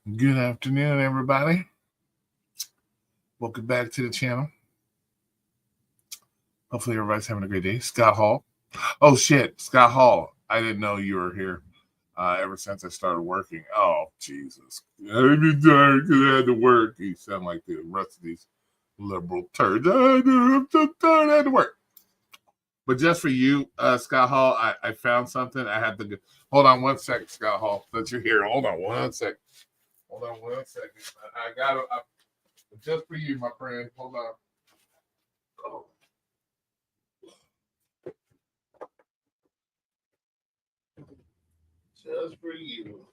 Good afternoon, everybody. Welcome back to the channel. Hopefully everybody's having a great day. Scott Hall. Oh, shit. Scott Hall. I didn't know you were here ever since I started working. Oh, Jesus. I've been tired because I had to work. You sound like the rest of these liberal turds. I'm so tired. I had to work. But just for you, Scott Hall, I found something. I had to go. Hold on one second, Scott Hall, that you're here. Hold on one second. Hold on one second. I got it. Just for you, my friend. Hold on. Oh. Just for you.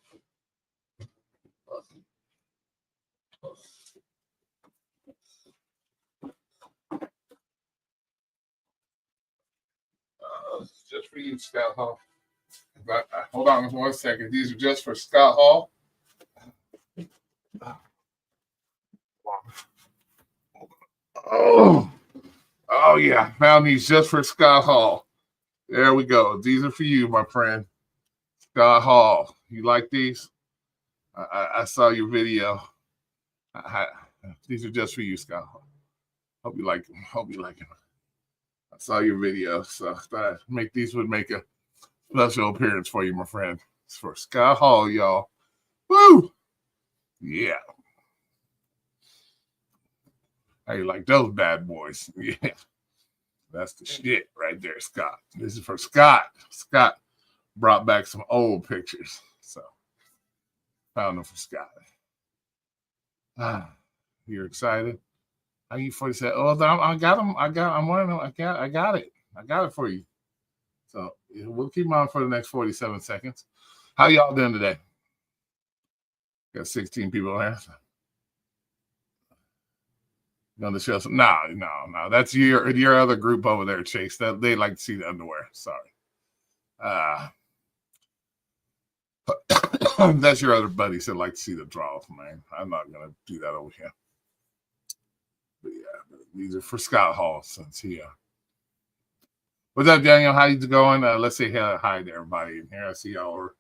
Just for you, Scott Hall. Hold on one second. These are just for Scott Hall. Oh yeah. Found these just for Scott Hall. There we go. These are for you, my friend. Scott Hall. You like these? I saw your video. These are just for you, Scott Hall. Hope you like them. Hope you like them. I saw your video, so I thought these would make a special appearance for you, my friend. It's for Scott Hall, y'all. Woo! Yeah. How you like those bad boys? Yeah. That's the shit right there, Scott. This is for Scott. Scott brought back some old pictures, so found them for Scott. You're excited? How you for said? Oh, I got them. I'm wearing them. I got it. I got it for you. So we'll keep them on for the next 47 seconds. How y'all doing today? Got 16 people there. On the show. No. That's your other group over there, Chase. That they like to see the underwear. Sorry. That's your other buddies that like to see the draws, man. I'm not gonna do that over here. But yeah, these are for Scott Hall since he What's up, Daniel? How you going? Let's say hi to everybody in here. I see y'all are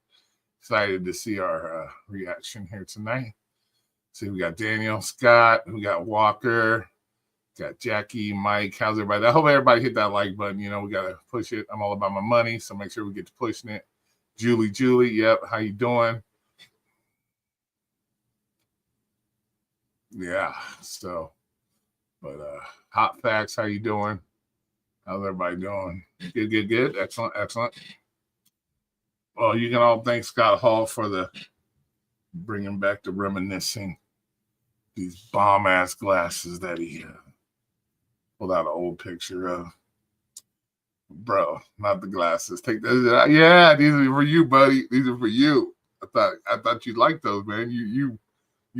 excited to see our reaction here tonight. See, we got Daniel, Scott, we got Walker, got Jackie, Mike. How's everybody? I hope everybody hit that like button. You know, we gotta push it. I'm all about my money, so make sure we get to pushing it. Julie, yep. How you doing? Yeah. So, but Hot Facts, how you doing? How's everybody doing? Good. Excellent. Well, you can all thank Scott Hall for the bringing back the reminiscing. These bomb ass glasses that he pulled out an old picture of. Bro, not the glasses. Take those. Yeah, these are for you, buddy. These are for you. I thought you liked those, man. You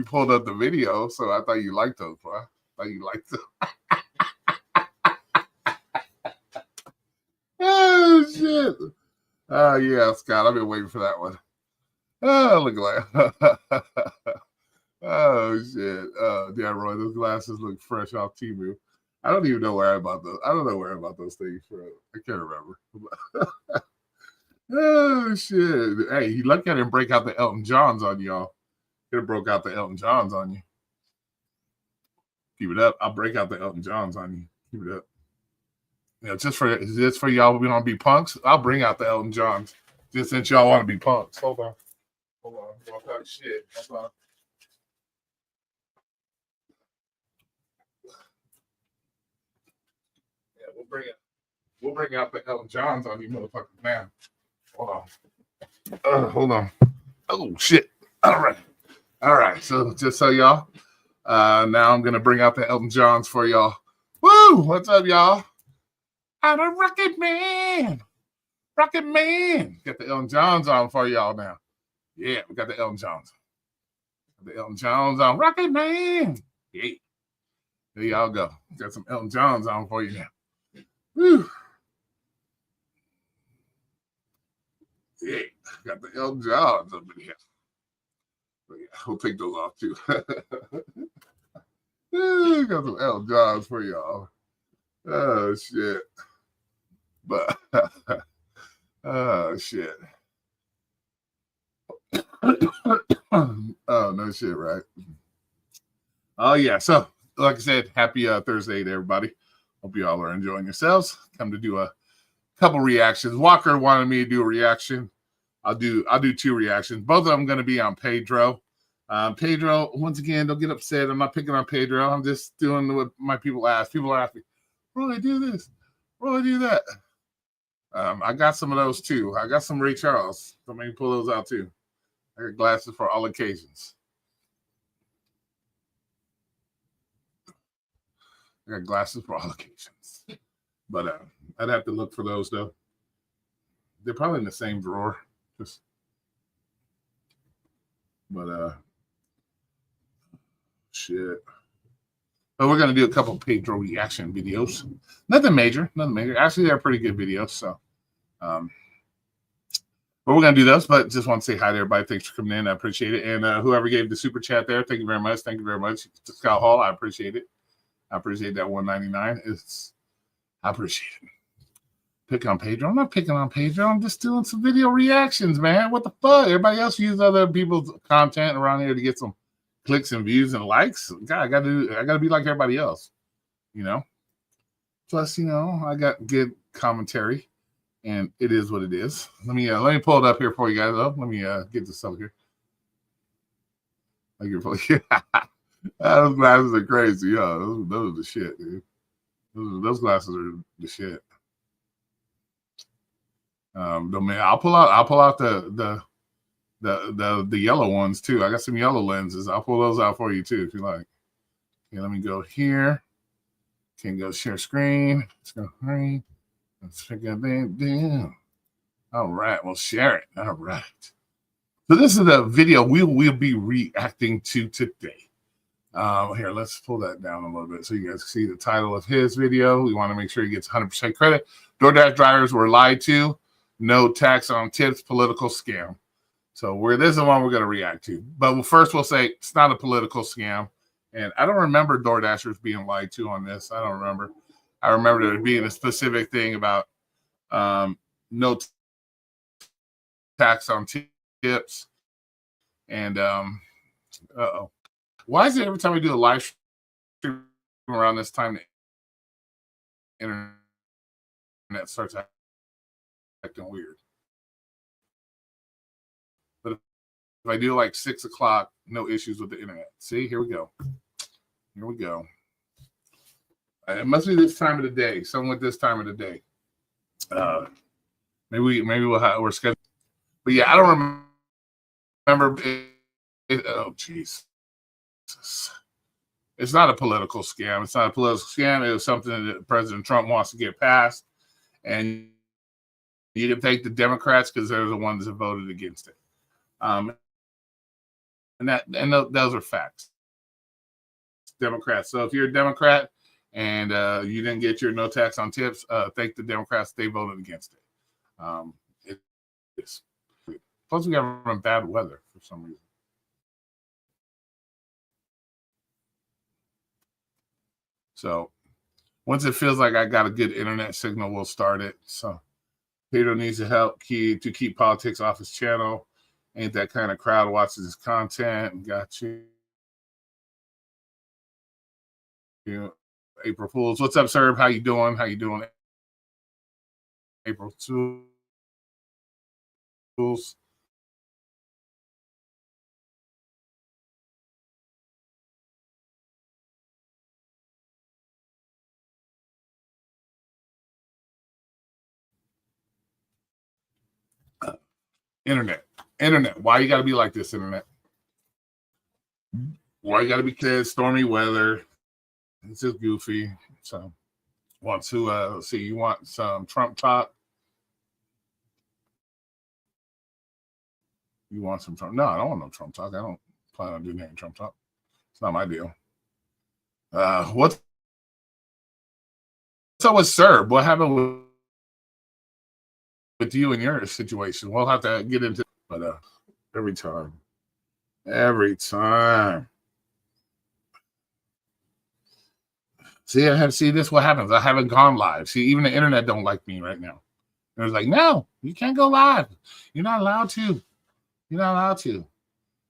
pulled up the video, so I thought you liked those, bro. I thought you liked them. Oh shit. Oh yeah, Scott. I've been waiting for that one. Oh, look like. Oh shit. Yeah, Roy, those glasses look fresh off Temu. I don't even know where I bought those. I don't know where I bought those things from. I can't remember. Oh shit. Hey, you look at him break out the Elton Johns on y'all. It broke out the Elton Johns on you. Keep it up. I'll break out the Elton Johns on you. Keep it up. You know, just for y'all, we want to be punks. I'll bring out the Elton Johns. Just since y'all want to be punks. Hold on. Don't talk shit. Hold on. Yeah, we'll bring out the Elton Johns on you motherfuckers now. Hold on. Oh shit. All right. So just so y'all, now I'm gonna bring out the Elton Johns for y'all. Woo! What's up, y'all? I'm a rocket man. Got the Elton Johns on for y'all now. Yeah, we got the Elton Johns. The Elton Johns on Rocket Man. Yeah. There y'all go. Got some Elton Johns on for you now. Woo. Yeah, got the Elton Johns up in here. But yeah, we'll take those off too. Got some Elton Johns for y'all. Oh shit. But oh shit. Oh, no shit, right? Oh, yeah. So, like I said, happy Thursday to everybody. Hope you all are enjoying yourselves. Come to do a couple reactions. Walker wanted me to do a reaction. I'll do 2 reactions. Both of them going to be on Pedro. Pedro, once again, don't get upset. I'm not picking on Pedro. I'm just doing what my people ask. People are asking, really do this? Really do that? I got some of those too. I got some Ray Charles. So maybe pull those out too. I got glasses for all occasions. I got glasses for all occasions. But I'd have to look for those though. They're probably in the same drawer. Shit. But we're gonna do a couple Pedro reaction videos. Nothing major. Actually, they're pretty good videos. So, but we're gonna do those. But just want to say hi to everybody. Thanks for coming in. I appreciate it. And whoever gave the super chat there, thank you very much. Thank you very much, Scott Hall. I appreciate it. I appreciate that $1.99. I appreciate it. Pick on Pedro. I'm not picking on Pedro. I'm just doing some video reactions, man. What the fuck? Everybody else use other people's content around here to get some clicks and views and likes. God, I gotta be like everybody else, you know. Plus, I got good commentary, and it is what it is. Let me pull it up here for you guys. Though. Let me get this up here. Those glasses are crazy, yo. Those are the shit, dude. Those glasses are the shit. I'll pull out the yellow ones too. I got some yellow lenses. I'll pull those out for you too if you like. Okay, let me go here. Can go share screen. Let's go screen. Let's pick up that. All right, we'll share it. All right. So this is the video we will be reacting to today. Here, let's pull that down a little bit so you guys see the title of his video. We want to make sure he gets 100% credit. DoorDash drivers were lied to. No tax on tips. Political scam. So this is the one we're going to react to. But first we'll say it's not a political scam. And I don't remember DoorDashers being lied to on this. I don't remember. I remember there being a specific thing about no tax on tips. And why is it every time we do a live stream around this time the internet starts acting weird? But if I do like 6 o'clock, no issues with the internet. See, here we go. Here we go. It must be this time of the day. Something with this time of the day. Maybe we're scheduled. But yeah, I don't remember. Oh, jeez. It's not a political scam. It's not a political scam. It was something that President Trump wants to get passed, and you can thank the Democrats because they're the ones that voted against it. And those are facts. Democrats. So if you're a Democrat and you didn't get your no tax on tips, thank the Democrats. They voted against it. It's plus we got bad weather for some reason. So once it feels like I got a good internet signal, we'll start it. So Pedro needs to help to keep politics off his channel. Ain't that kind of crowd watches his content. Got you. April Fools. What's up, sir? How you doing? April Fools. Internet. Why you gotta be like this, internet? Why you gotta be kids? Stormy weather. It's just goofy. So, want to see? You want some Trump talk? You want some Trump? No, I don't want no Trump talk. I don't plan on doing any Trump talk. It's not my deal. What's up with Serb? What happened with you and your situation? We'll have to get into, but every time. See, this is what happens. I haven't gone live. See, even the internet don't like me right now. It was like, no, you can't go live. You're not allowed to.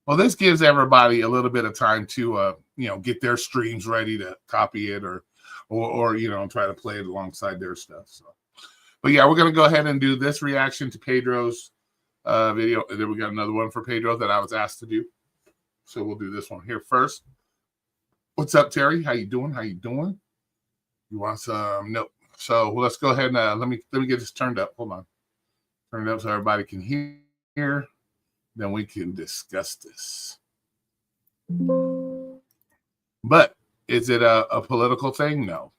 Well, this gives everybody a little bit of time to, get their streams ready to copy it or try to play it alongside their stuff. So, but yeah, we're going to go ahead and do this reaction to Pedro's video. And then we got another one for Pedro that I was asked to do. So we'll do this one here first. What's up, Terry? How you doing? You want some? Nope. So let's go ahead and let me get this turned up. Hold on. Turn it up so everybody can hear. Then we can discuss this. But is it a political thing? No.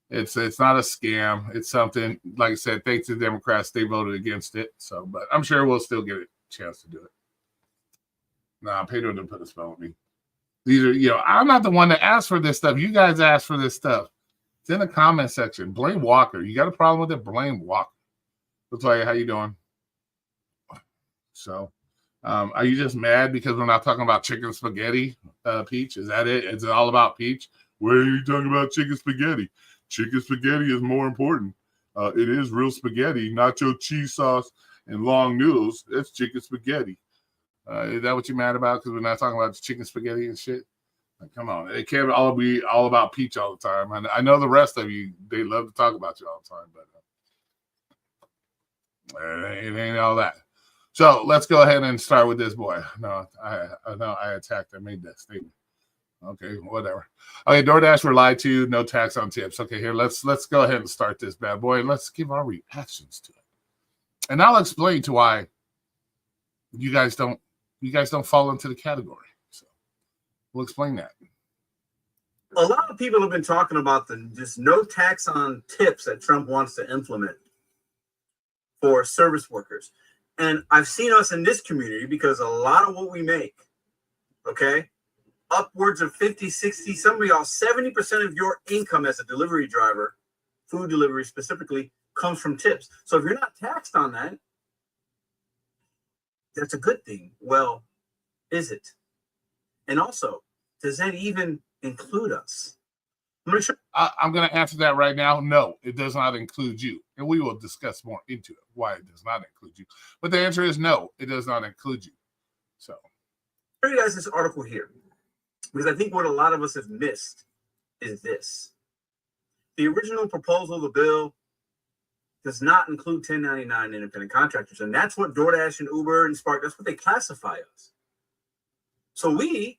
It's not a scam. It's something, like I said, thanks to the Democrats, they voted against it. So, but I'm sure we'll still get a chance to do it. Nah, Pedro didn't put a spell on me. These are, I'm not the one that asked for this stuff. You guys asked for this stuff. It's in the comment section. Blame Walker. You got a problem with it? Blame Walker. We'll tell you how you doing. So, are you just mad because we're not talking about chicken spaghetti, Peach? Is that it? Is it all about Peach? Where are you talking about chicken spaghetti? Chicken spaghetti is more important. It is real spaghetti, nacho cheese sauce, and long noodles. It's chicken spaghetti. Is that what you're mad about? Because we're not talking about chicken spaghetti and shit? Like, come on. It can't all be all about Peach all the time. And I know the rest of you, they love to talk about you all the time, but it ain't all that. So let's go ahead and start with this boy. No, I attacked. I made that statement. Okay, whatever. Okay, DoorDash were lied to. No tax on tips. Okay, here let's go ahead and start this bad boy. And let's give our reactions to it, and I'll explain to why you guys don't fall into the category. So we'll explain that. A lot of people have been talking about this no tax on tips that Trump wants to implement for service workers. And I've seen us in this community because a lot of what we make, okay, upwards of 50, 60, some of y'all, 70% of your income as a delivery driver, food delivery specifically, comes from tips. So if you're not taxed on that, that's a good thing. Well, is it? And also, does that even include us? I'm going to answer that right now. No, it does not include you. And we will discuss more into it, why it does not include you. But the answer is no, it does not include you. So, I'll show you guys this article here, because I think what a lot of us have missed is this. The original proposal of the bill does not include 1099 independent contractors. And that's what DoorDash and Uber and Spark, that's what they classify us. So if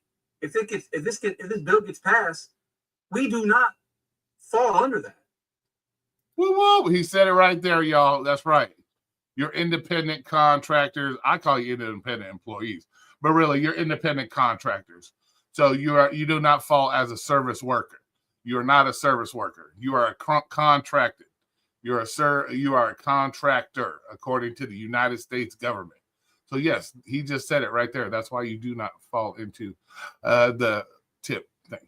this bill gets passed, we do not fall under that. Woo! He said it right there, y'all. That's right. You're independent contractors. I call you independent employees, but really, you're independent contractors. So you do not fall as a service worker. You are not a service worker. You are a contracted. You are a contractor according to the United States government. So yes, he just said it right there. That's why you do not fall into the tip thing.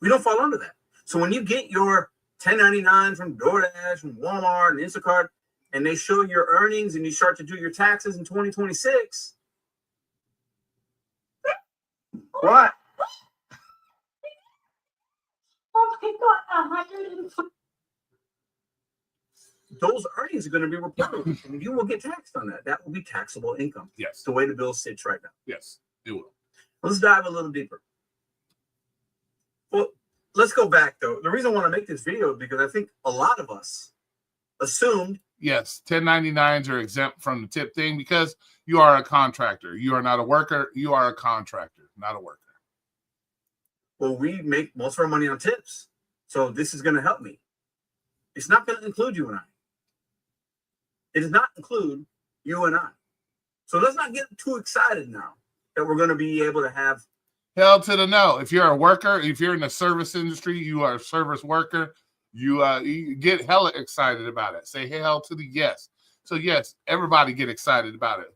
We don't fall under that. So when you get your 1099 from DoorDash, from Walmart, and Instacart, and they show your earnings and you start to do your taxes in 2026, what? Oh my God, those earnings are going to be reported, and you will get taxed on that. That will be taxable income. Yes. The way the bill sits right now. Yes, it will. Let's dive a little deeper. Well, let's go back, though. The reason I want to make this video is because I think a lot of us assumed. Yes, 1099s are exempt from the tip thing because you are a contractor. You are not a worker. You are a contractor, not a worker. Well, we make most of our money on tips. So this is going to help me. It's not going to include you and I. It does not include you and I. So let's not get too excited now that we're going to be able to have. Hell to the no. If you're a worker, if you're in the service industry, you are a service worker, you get hella excited about it. Say hell to the yes. So yes, everybody get excited about it.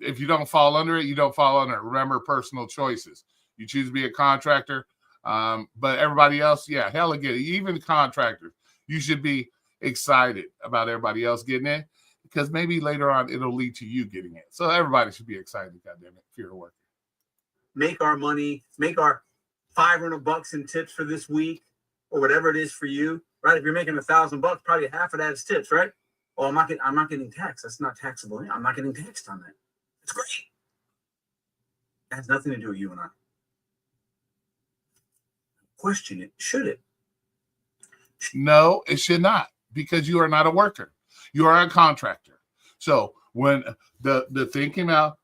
If you don't fall under it, you don't fall under it. Remember, personal choices. You choose to be a contractor, but everybody else, yeah, hella get it. Even contractors, you should be excited about everybody else getting it because maybe later on it'll lead to you getting it. So everybody should be excited, goddamn it, if you're a worker. Make our money, make our $500 in tips for this week or whatever it is for you, right? If you're making $1,000, probably half of that is tips, right? Oh, I'm not getting taxed. That's not taxable. I'm not getting taxed on that. It's great. It has nothing to do with you and I. Question it. Should it? No, it should not, because you are not a worker. You are a contractor. So when the thing came out,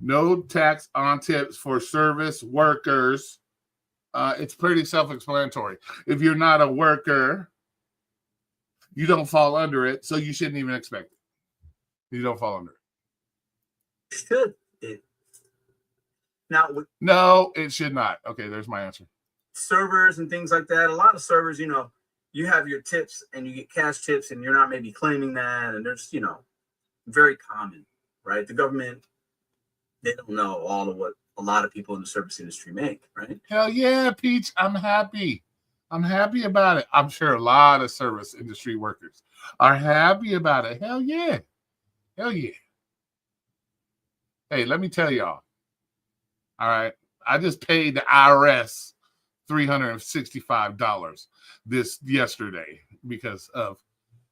no tax on tips for service workers, it's pretty self-explanatory. If you're not a worker, you don't fall under it, so you shouldn't even expect it. You don't fall under it. Should it? Now, with No, it should not. Okay, there's my answer. servers and things like that, a lot of servers, you have your tips and you get cash tips and you're not maybe claiming that. And there's, very common, right? The government, they don't know all of what a lot of people in the service industry make, right? Hell yeah, Peach. I'm happy. I'm happy about it. I'm sure a lot of service industry workers are happy about it. Hell yeah. Hell yeah. Hey, let me tell y'all. All right. I just paid the IRS $365 yesterday because of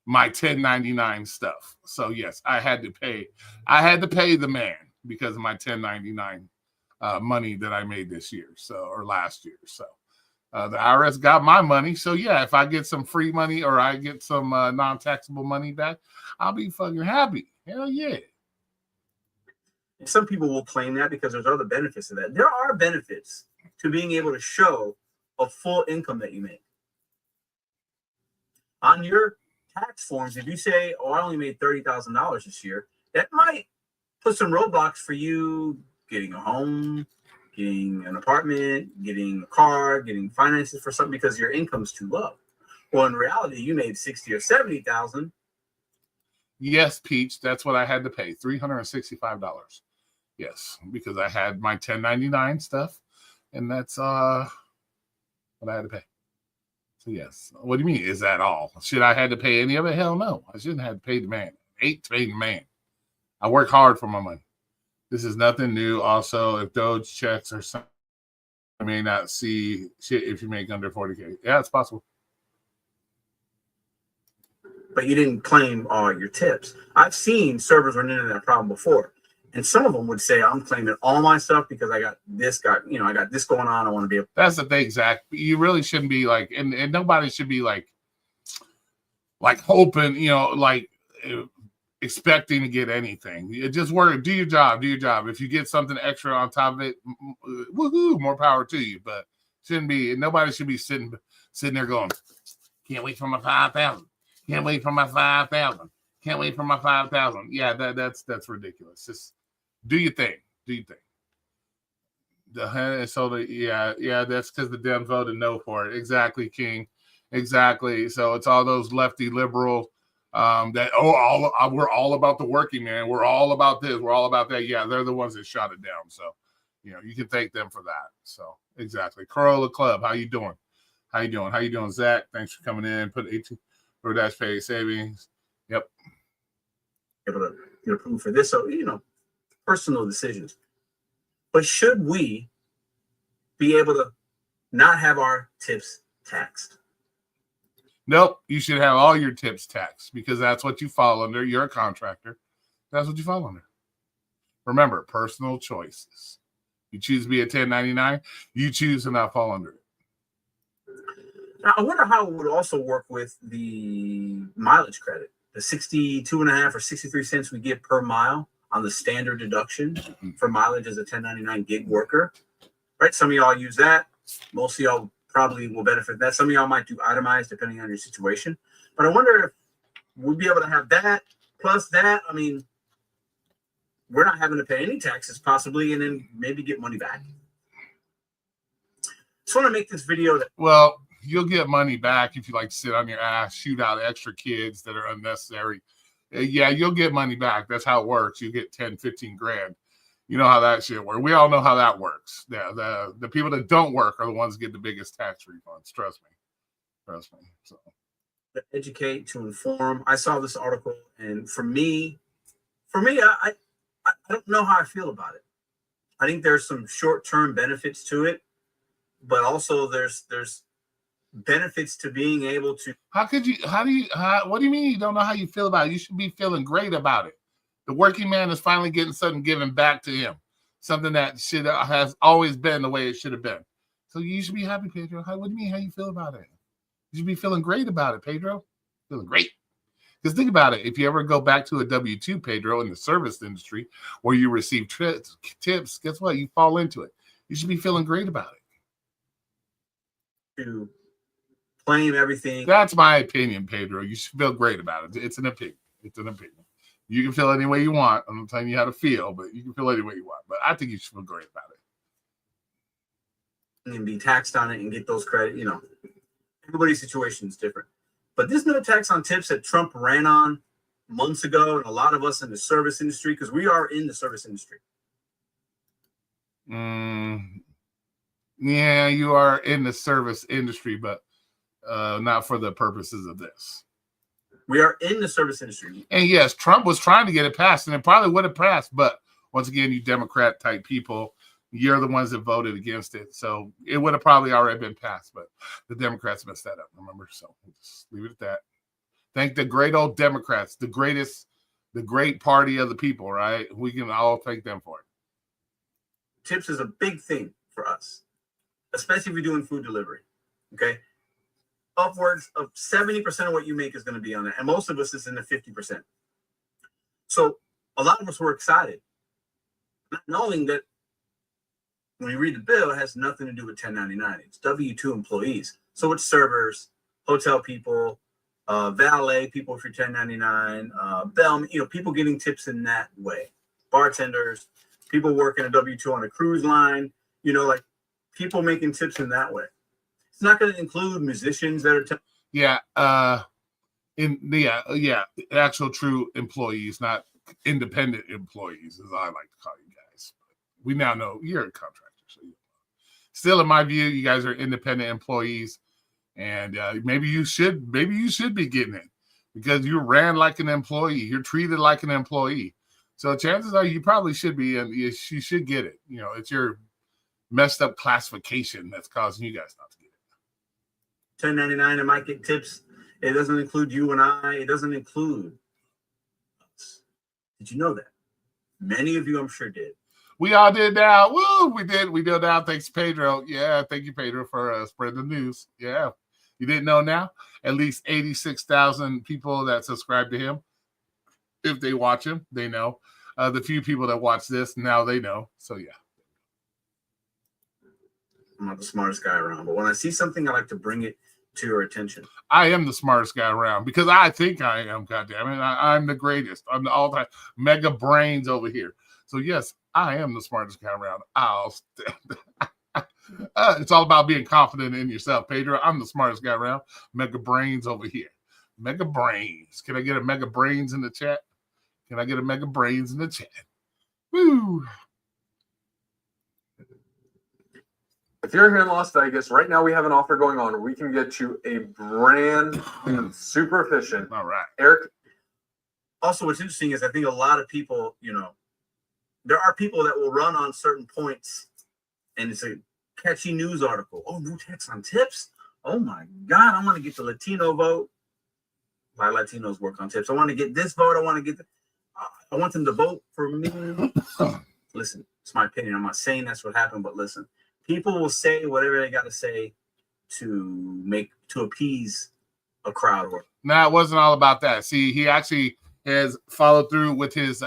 my 1099 stuff. So yes, I had to pay the man because of my 1099 money that I made this year, or last year. So the IRS got my money. So yeah, if I get some free money or I get some non-taxable money back, I'll be fucking happy. Hell yeah. Some people will claim that because there's other benefits to that. There are benefits to being able to show a full income that you make. On your tax forms, if you say, oh, I only made $30,000 this year, that might put some roadblocks for you getting a home, getting an apartment, getting a car, getting finances for something because your income's too low. Well, in reality, you made 60 or 70,000. Yes, Peach, that's what I had to pay, $365. Yes, because I had my 1099 stuff, and that's what I had to pay. So yes. What do you mean? Is that all? Should I had to pay any of it? Hell no. I shouldn't have to pay the man. I hate to pay the man. I work hard for my money. This is nothing new. Also, if Doge checks or something, I may not see shit if you make under 40K. Yeah, it's possible. But you didn't claim all your tips. I've seen servers run into that problem before. And some of them would say, I'm claiming all my stuff because I got this going on. I want to be able. That's the thing, Zach. You really shouldn't be like, and nobody should be like hoping, expecting to get anything. You just work, do your job. If you get something extra on top of it, woohoo, more power to you. But nobody should be sitting there going, can't wait for my 5,000. Can't wait for my 5,000. Can't wait for my 5,000. Yeah, that's ridiculous. Just do your thing. That's because the Dems voted no for it. Exactly, King. Exactly. So it's all those lefty liberal we're all about the working man. We're all about this. We're all about that. Yeah, they're the ones that shot it down. So, you can thank them for that. So exactly. Corolla Club, how you doing? How you doing, Zach? Thanks for coming in. Put 18 DoorDash pay savings. Yep. Able to get approved for this. So, personal decisions. But should we be able to not have our tips taxed? Nope. You should have all your tips taxed because that's what you fall under. You're a contractor. That's what you fall under. Remember, personal choices. You choose to be a 1099, you choose to not fall under it. Now, I wonder how it would also work with the mileage credit. The 62.5 or 63 cents we get per mile on the standard deduction for mileage as a 1099 gig worker, right? Some of y'all use that. Most of y'all probably will benefit that. Some of y'all might do itemized depending on your situation. But I wonder if we'd be able to have that plus that. I mean, we're not having to pay any taxes possibly, and then maybe get money back. Just want to make this video well, you'll get money back if you sit on your ass, shoot out extra kids that are unnecessary. Yeah, you'll get money back. That's how it works. You get 10, 15 grand. You know how that shit works. We all know how that works. Yeah, the people that don't work are the ones that get the biggest tax refunds. Trust me. So to educate, to inform. I saw this article, and for me, I don't know how I feel about it. I think there's some short-term benefits to it, but also there's benefits to being able to. What do you mean you don't know how you feel about it? You should be feeling great about it. The working man is finally getting something given back to him. something that has always been the way it should have been. So you should be happy, Pedro. What do you mean? How you feel about it? You should be feeling great about it, Pedro. Feeling great. Because think about it. If you ever go back to a W-2, Pedro, in the service industry where you receive tips, guess what? You fall into it. You should be feeling great about it. To claim everything. That's my opinion, Pedro. You should feel great about it. It's an opinion. It's an opinion. You can feel any way you want. I'm not telling you how to feel, but you can feel any way you want. But I think you should feel great about it. And be taxed on it and get those credit. Everybody's situation is different. But this no tax on tips that Trump ran on months ago, and a lot of us in the service industry, because we are in the service industry. Yeah, you are in the service industry, but not for the purposes of this. We are in the service industry. And yes, Trump was trying to get it passed, and it probably would have passed. But once again, you Democrat type people, you're the ones that voted against it. So it would have probably already been passed, but the Democrats messed that up, remember? So we'll just leave it at that. Thank the great old Democrats, the great party of the people, right? We can all thank them for it. Tips is a big thing for us, especially if you're doing food delivery, okay? Upwards of 70% of what you make is going to be on it, and most of us is in the 50%. So a lot of us were excited, not knowing that when you read the bill, it has nothing to do with 1099. It's W-2 employees. So it's servers, hotel people, valet people for 1099, bellman, people getting tips in that way. Bartenders, people working a W-2 on a cruise line, like people making tips in that way. It's not going to include musicians that are actual true employees, not independent employees, as I like to call you guys. We now know you're a contractor. So still, in my view, you guys are independent employees, and maybe you should be getting it because you ran like an employee. You're treated like an employee. So chances are you probably should be, and you should get it. It's your messed up classification that's causing you guys not to get it. 1099 and might get tips. It doesn't include you and I. It doesn't include us. Did you know that? Many of you, I'm sure, did. We all did now. Woo! We did now. Thanks, Pedro. Yeah, thank you, Pedro, for spreading the news. Yeah. You didn't know now? At least 86,000 people that subscribe to him. If they watch him, they know. The few people that watch this, now they know. So, yeah. I'm not the smartest guy around, but when I see something, I like to bring it to your attention. I am the smartest guy around because I think I am, goddammit. I'm the greatest. I'm the all-time mega brains over here. So, yes, I am the smartest guy around. It's all about being confident in yourself, Pedro. I'm the smartest guy around. Mega brains over here. Mega brains. Can I get a mega brains in the chat? Can I get a mega brains in the chat? Woo! If you're here in Las Vegas, right now we have an offer going on where we can get you a brand new, super efficient All right. Eric. Also, what's interesting is I think a lot of people, there are people that will run on certain points and it's a catchy news article. Oh, no tax on tips. Oh my God, I want to get the Latino vote. Why Latinos work on tips. I want to get this vote. I want them to vote for me. Listen, it's my opinion. I'm not saying that's what happened, but listen, people will say whatever they got to say to appease a crowd. No, it wasn't all about that. See, he actually has followed through with his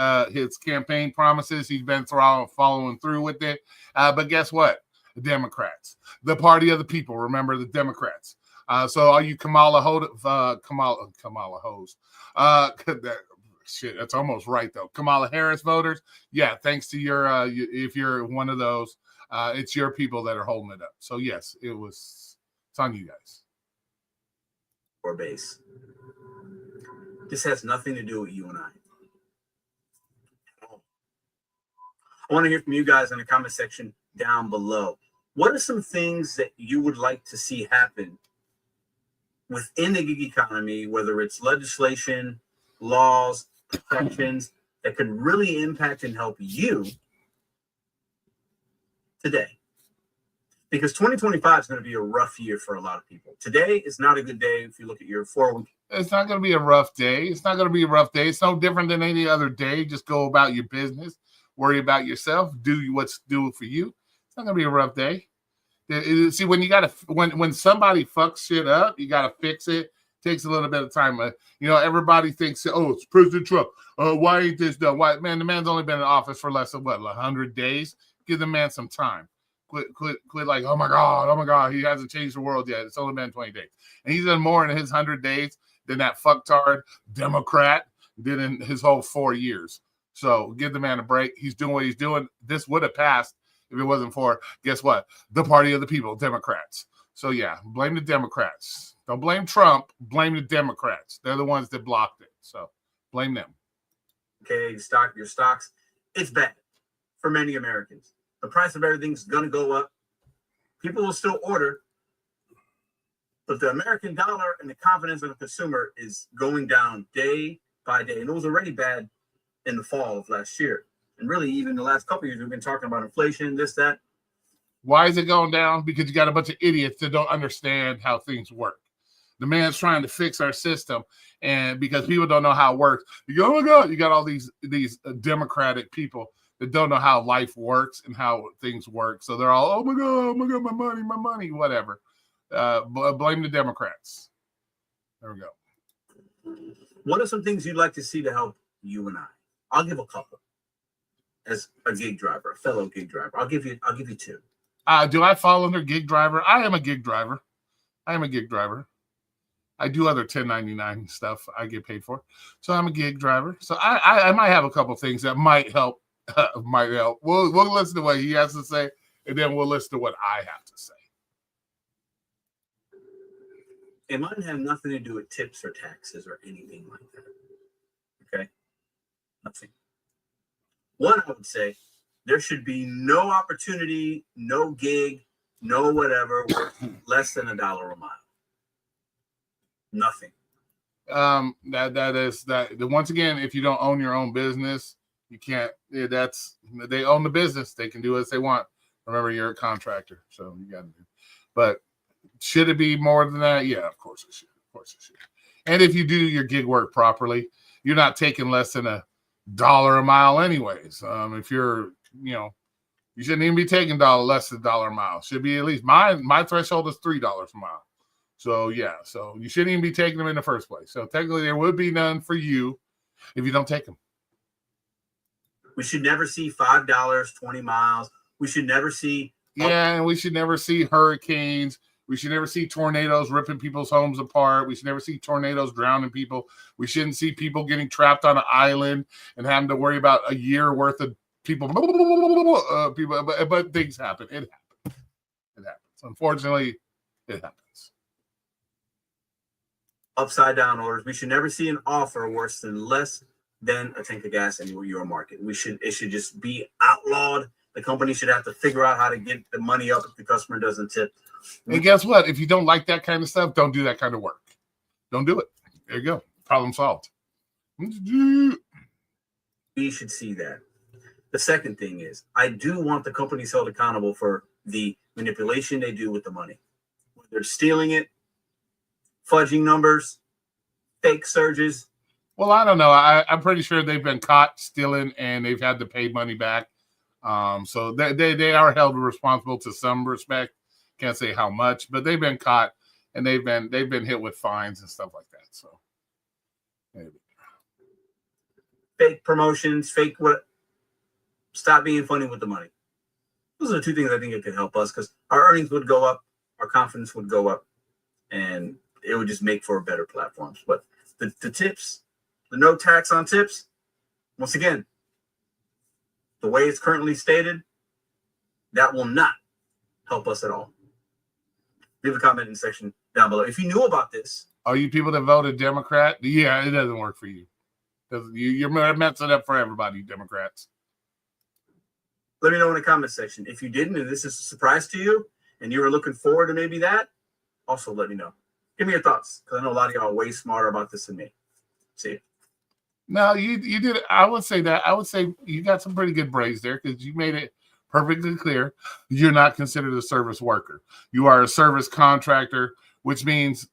campaign promises. He's been following through with it. But guess what? The Democrats, the party of the people. Remember the Democrats. So all you Kamala hoes. That's almost right though. Kamala Harris voters. Yeah, thanks to your if you're one of those, it's your people that are holding it up. So yes, it's on you guys. Or base. This has nothing to do with you and I. I want to hear from you guys in the comment section down below. What are some things that you would like to see happen within the gig economy, whether it's legislation, laws, protections that could really impact and help you today? Because 2025 is going to be a rough year for a lot of people. Today is not a good day if you look at your 401k. It's not going to be a rough day. It's not going to be a rough day. It's no different than any other day. Just go about your business. worry about yourself, do what's due for you. It's not gonna be a rough day. See, when you gotta when somebody fucks shit up, you gotta fix it. Takes a little bit of time. Everybody thinks, oh, it's President Trump. Why ain't this done? Why, man? The man's only been in office for less than 100 days. Give the man some time. Quit. Like, oh my god, he hasn't changed the world yet. It's only been 20 days, and he's done more in his 100 days than that fucktard Democrat did in his whole 4 years. So give the man a break. He's doing what he's doing. This would have passed if it wasn't for, guess what? The party of the people, Democrats. So yeah, blame the Democrats. Don't blame Trump. Blame the Democrats. They're the ones that blocked it. So blame them. Okay, your stocks, it's bad for many Americans. The price of everything's going to go up. People will still order, but the American dollar and the confidence of the consumer is going down day by day. And it was already bad in the fall of last year. And really, even the last couple of years, we've been talking about inflation, this, that. Why is it going down? Because you got a bunch of idiots that don't understand how things work. The man's trying to fix our system, and because people don't know how it works, you go, oh my God, you got all these democratic people that don't know how life works and how things work. So they're all, oh my God, my money, whatever. Blame the Democrats. There we go. What are some things you'd like to see to help you and I? I'll give a couple. As a gig driver, a fellow gig driver, I'll give you two. Do I fall under gig driver? I am a gig driver. I do other 1099 stuff I get paid for. So I'm a gig driver. So I might have a couple things that might help. We'll listen to what he has to say, and then we'll listen to what I have to say. It might have nothing to do with tips or taxes or anything like that. Okay? Nothing. One, I would say there should be no opportunity, no gig, no whatever, worth less than $1 a mile. Nothing. Once again, if you don't own your own business, you can't. They own the business. They can do as they want. Remember, you're a contractor, so you got to do. But should it be more than that? Yeah, of course it should. And if you do your gig work properly, you're not taking less than $1 a mile, anyways. If you're, you shouldn't even be taking less than $1 a mile. Should be at least my threshold is $3 a mile. So yeah, so you shouldn't even be taking them in the first place. So technically, there would be none for you if you don't take them. We should never see $5, 20 miles. We should never see. And we should never see hurricanes. We should never see tornadoes ripping people's homes apart. We should never see tornadoes drowning people. We shouldn't see people getting trapped on an island and having to worry about a year worth of people. But things happen. It happens. Unfortunately, it happens. Upside down orders. We should never see an offer worse than less than a tank of gas in your market. It should just be outlawed. The company should have to figure out how to get the money up if the customer doesn't tip. And guess what? If you don't like that kind of stuff, don't do that kind of work. Don't do it. There you go. Problem solved. We should see that. The second thing is, I do want the companies held accountable for the manipulation they do with the money. When they're stealing it, fudging numbers, fake surges. Well, I don't know. I'm pretty sure they've been caught stealing and they've had to pay money back. So they are held responsible to some respect. Can't say how much, but they've been caught and they've been hit with fines and stuff like that. So maybe. Fake promotions, fake what? Stop being funny with the money. Those are the two things I think it could help us, because our earnings would go up, our confidence would go up, and it would just make for better platforms. But the tips, the no tax on tips, once again, the way it's currently stated, that will not help us at all. Leave a comment in the section down below. If you knew about this. Are you people that voted Democrat? Yeah, it doesn't work for you. You're messing up for everybody, Democrats. Let me know in the comment section. If you didn't, and this is a surprise to you, and you were looking forward to maybe that, also let me know. Give me your thoughts, because I know a lot of y'all are way smarter about this than me. See you. No, you did. I would say that. I would say you got some pretty good brains there, because you made it perfectly clear you're not considered a service worker. You are a service contractor, which means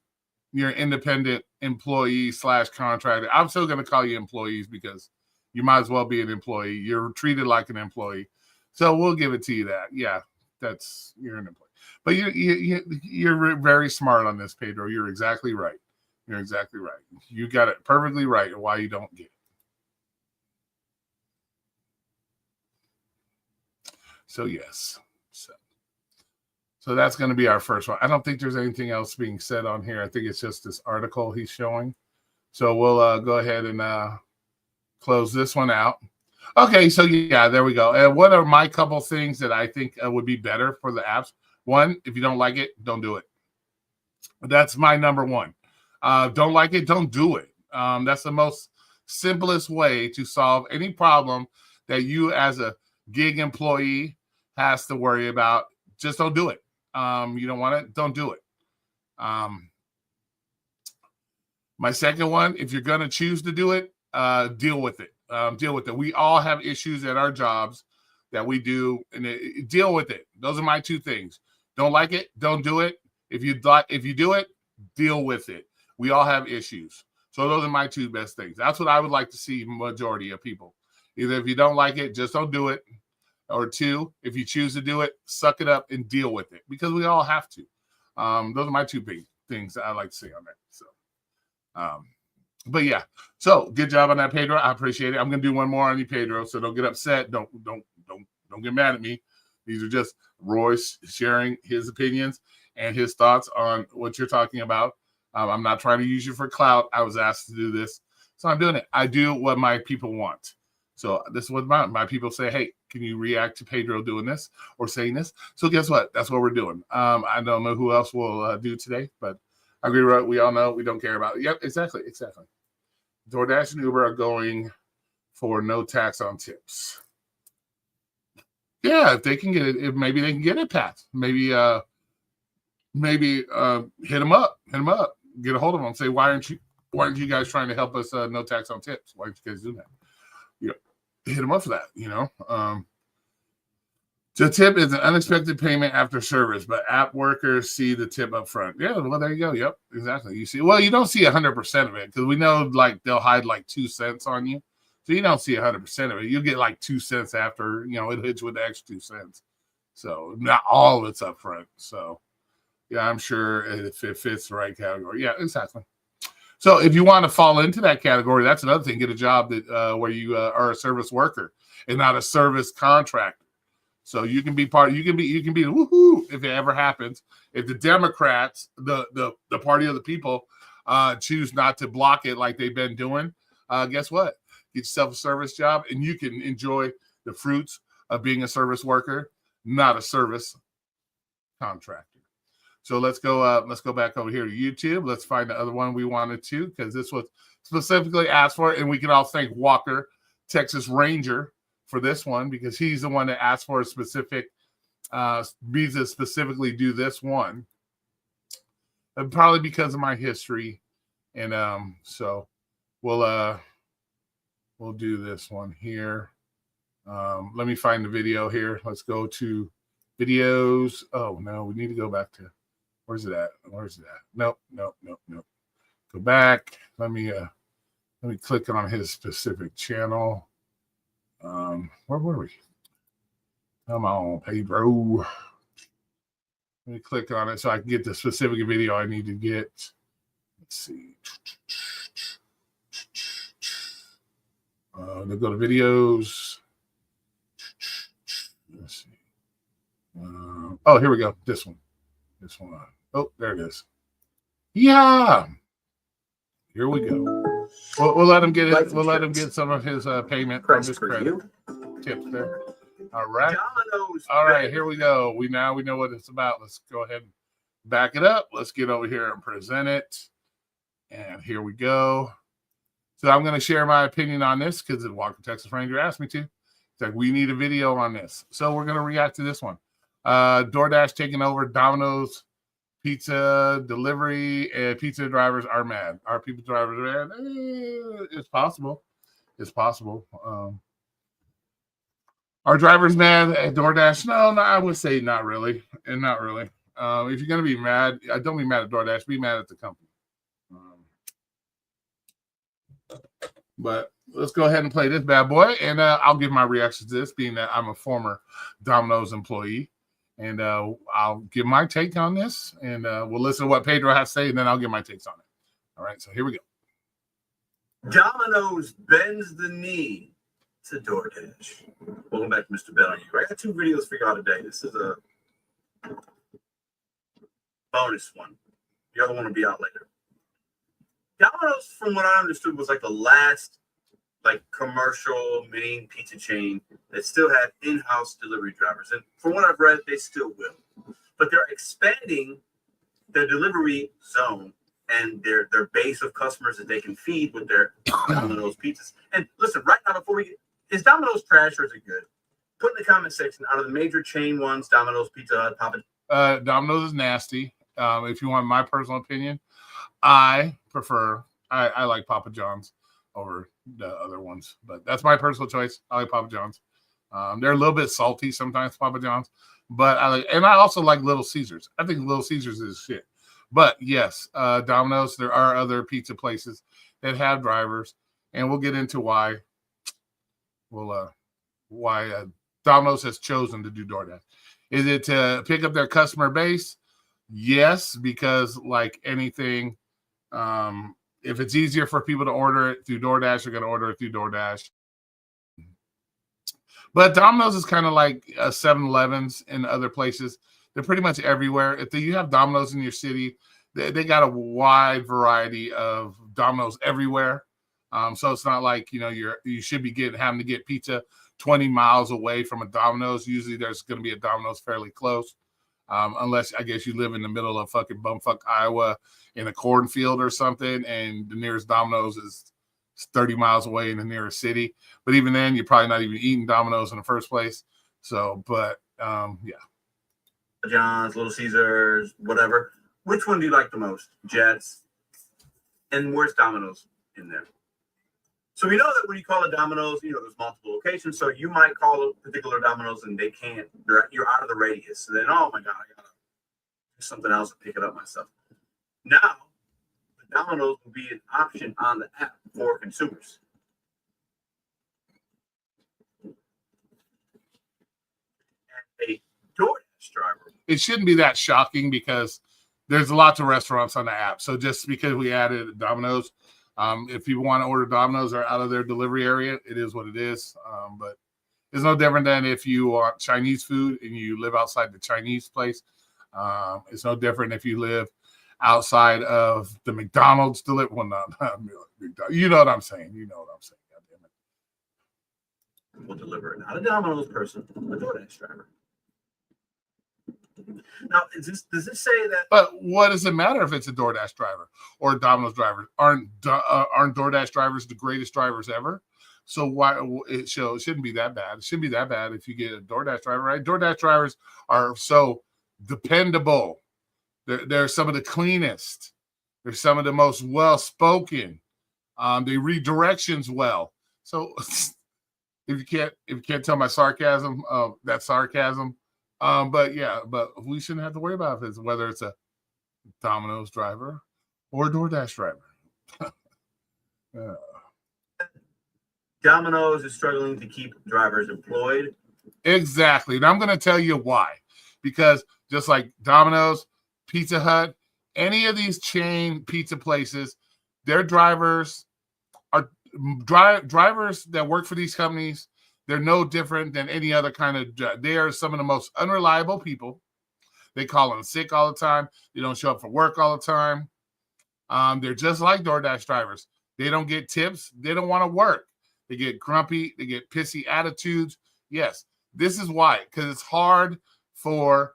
you're an independent employee / contractor. I'm still going to call you employees because You might as well be an employee. You're treated like an employee. So we'll give it to you that. Yeah, you're an employee. But you're very smart on this, Pedro. You're exactly right. You're exactly right. You got it perfectly right why you don't get it. So yes. So that's going to be our first one. I don't think there's anything else being said on here. I think it's just this article he's showing. So we'll go ahead and close this one out. Okay, so yeah, there we go. And what are my couple things that I think would be better for the apps? One, if you don't like it, don't do it. That's my number one. Don't like it, don't do it. That's the most simplest way to solve any problem that you as a gig employee has to worry about. Just don't do it. You don't want it, don't do it. My second one, if you're going to choose to do it, deal with it. Deal with it. We all have issues at our jobs that we do, and deal with it. Those are my two things. Don't like it, don't do it. If you do it, deal with it. We all have issues. So those are my two best things. That's what I would like to see majority of people. Either if you don't like it, just don't do it. Or two, if you choose to do it, suck it up and deal with it, because we all have to. Those are my two big things that I like to see on that. So, but yeah, so good job on that, Pedro. I appreciate it. I'm gonna do one more on you, Pedro. So don't get upset. Don't get mad at me. These are just Royce sharing his opinions and his thoughts on what you're talking about. I'm not trying to use you for clout. I was asked to do this, so I'm doing it. I do what my people want. So this is what my people say. Hey, can you react to Pedro doing this or saying this? So guess what? That's what we're doing. I don't know who else will do today, but I agree. Right? We all know we don't care about it. Yep, exactly. DoorDash and Uber are going for no tax on tips. Yeah, if they can get it, maybe they can get it passed. Maybe hit them up. Get a hold of them. Say, why aren't you guys trying to help us? No tax on tips. Why aren't you guys doing that? Hit them up for that. The tip is an unexpected payment after service, but app workers see the tip up front. Yeah, well, there you go. Yep, exactly. You see, well, you don't see 100% of it, because we know like they'll hide like 2 cents on you. So you don't see 100% of it. You get like 2 cents after, it hits with the extra 2 cents. So not all of it's up front. So yeah, I'm sure if it fits the right category. Yeah, exactly. So if you want to fall into that category, that's another thing. Get a job that where you are a service worker and not a service contractor. So you can be woohoo if it ever happens. If the Democrats, the party of the people, choose not to block it like they've been doing, guess what? Get yourself a service job, and you can enjoy the fruits of being a service worker, not a service contractor. So let's go back over here to YouTube. Let's find the other one we wanted to, because this was specifically asked for, and we can all thank Walker, Texas Ranger, for this one, because he's the one that asked for a specific visa, specifically do this one, and probably because of my history. And so we'll do this one here. Let me find the video here. Let's go to videos. Oh no, we need to go back to, where's it at? Nope. Go back. Let me click on his specific channel. Where were we? Come on, Pedro. Let me click on it so I can get the specific video I need to get. Let's see. Let's go to videos. Let's see. Oh, here we go. This one. Oh, there it is. Yeah. Here we go. We'll let him get it. We'll let him get some of his payment from his credit tips there. All right. All right. Here we go. We know what it's about. Let's go ahead and back it up. Let's get over here and present it. And here we go. So I'm going to share my opinion on this because the Walker Texas Ranger asked me to. It's like, we need a video on this. So we're going to react to this one. DoorDash taking over Domino's pizza delivery, and pizza drivers are mad. Are pizza drivers mad? It's possible. Are drivers mad at DoorDash? No, I would say not really. And not really. If you're going to be mad, don't be mad at DoorDash. Be mad at the company. But let's go ahead and play this bad boy, and I'll give my reaction to this, being that I'm a former Domino's employee. And I'll give my take on this, and we'll listen to what Pedro has to say, and then I'll give my takes on it. All right, so here we go. Domino's bends the knee to DoorDash. Welcome back to Mr. Bet on You. I got 2 videos for y'all today. This is a bonus one. The other one will be out later. Domino's, from what I understood, was like the last commercial main pizza chain that still had in-house delivery drivers. And from what I've read, they still will. But they're expanding their delivery zone and their base of customers that they can feed with their Domino's pizzas. And listen, right now, before we get, is Domino's trash or is it good? Put in the comment section, out of the major chain ones, Domino's, Pizza Hut, Papa. Domino's is nasty. If you want my personal opinion, I prefer, I like Papa John's over the other ones, but that's my personal choice. I like Papa John's. They're a little bit salty sometimes, Papa John's, but I also like Little Caesars. I think Little Caesars is shit. But yes, Domino's, there are other pizza places that have drivers, and we'll get into why Domino's has chosen to do DoorDash. Is it to pick up their customer base? Yes, because like anything, if it's easier for people to order it through DoorDash, they're going to order it through DoorDash. But Domino's is kind of like 7-Elevens in other places. They're pretty much everywhere. If you have Domino's in your city, they got a wide variety of Domino's everywhere. So it's not like, you should be having to get pizza 20 miles away from a Domino's. Usually there's going to be a Domino's fairly close. Unless I guess you live in the middle of fucking bumfuck Iowa in a cornfield or something, and the nearest Domino's is 30 miles away in the nearest city. But even then, you're probably not even eating Domino's in the first place. So, but yeah. John's, Little Caesars, whatever. Which one do you like the most? Jets. And where's Domino's in there? So we know that when you call it Domino's, there's multiple locations. So you might call a particular Domino's and they can't. You're out of the radius. So then, oh my God, I gotta do something else and pick it up myself. Now, the Domino's will be an option on the app for consumers. And a DoorDash driver. It shouldn't be that shocking because there's lots of restaurants on the app. So just because we added Domino's, if people want to order Domino's or out of their delivery area, it is what it is. But it's no different than if you want Chinese food and you live outside the Chinese place. It's no different if you live outside of the McDonald's delivery. Well, not McDonald's. You know what I'm saying. God damn it. Will deliver it. Not a Domino's person, a DoorDash driver. Now, does this say that? But what does it matter if it's a DoorDash driver or a Domino's driver? Aren't DoorDash drivers the greatest drivers ever? So why it shouldn't be that bad. It shouldn't be that bad if you get a DoorDash driver, right? DoorDash drivers are so dependable. They're some of the cleanest. They're some of the most well-spoken. They read directions well. So if you can't tell my sarcasm, that's sarcasm. But we shouldn't have to worry about whether it's a Domino's driver or a DoorDash driver. Domino's is struggling to keep drivers employed. Exactly. And I'm going to tell you why. Because just like Domino's, Pizza Hut, any of these chain pizza places, their drivers are drivers that work for these companies. They're no different than any other kind of. They are some of the most unreliable people. They call in sick all the time. They don't show up for work all the time. They're just like DoorDash drivers. They don't get tips. They don't want to work. They get grumpy. They get pissy attitudes. Yes, this is why. Because it's hard for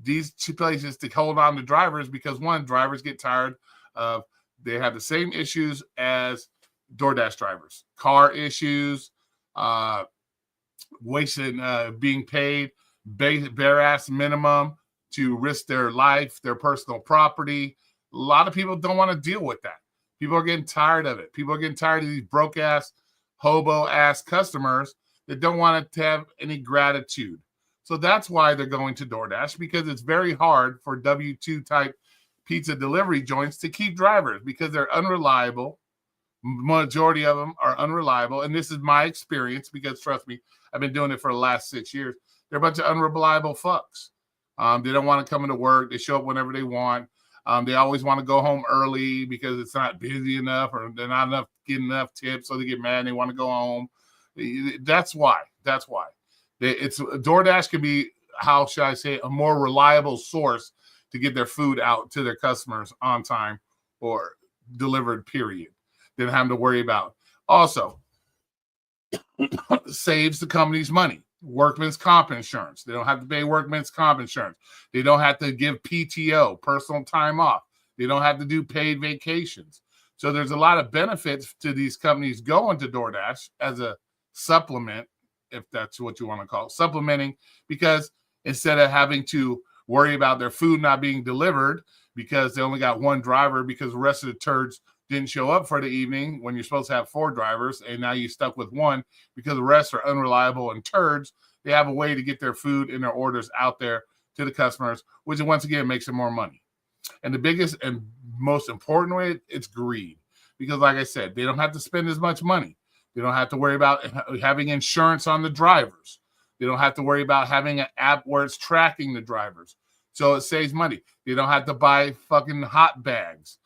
these two places to hold on to drivers because, one, drivers get tired of. They have the same issues as DoorDash drivers. Car issues, wasting being paid bare ass minimum to risk their life, their personal property. A lot of people don't want to deal with that. People are getting tired of it. People are getting tired of these broke ass, hobo ass customers that don't want to have any gratitude. So that's why they're going to DoorDash, because it's very hard for W-2 type pizza delivery joints to keep drivers because they're unreliable. Majority of them are unreliable, and this is my experience because trust me, I've been doing it for the last 6 years. They're a bunch of unreliable fucks. They don't want to come into work. They show up whenever they want. They always want to go home early because it's not busy enough or they're not enough getting enough tips, so they get mad and they want to go home. That's why. It's DoorDash can be, how should I say, a more reliable source to get their food out to their customers on time or delivered, period, than having to worry about. Also, saves the company's money. Workman's comp insurance. They don't have to pay workman's comp insurance. They don't have to give PTO, personal time off. They don't have to do paid vacations. So there's a lot of benefits to these companies going to DoorDash as a supplement, if that's what you want to call it, supplementing, because instead of having to worry about their food not being delivered because they only got one driver because the rest of the turds didn't show up for the evening when you're supposed to have 4 drivers, and now you're stuck with one because the rest are unreliable and turds. They have a way to get their food and their orders out there to the customers, which once again makes them more money. And the biggest and most important way, it's greed. Because like I said, they don't have to spend as much money. They don't have to worry about having insurance on the drivers. They don't have to worry about having an app where it's tracking the drivers. So it saves money. They don't have to buy fucking hot bags.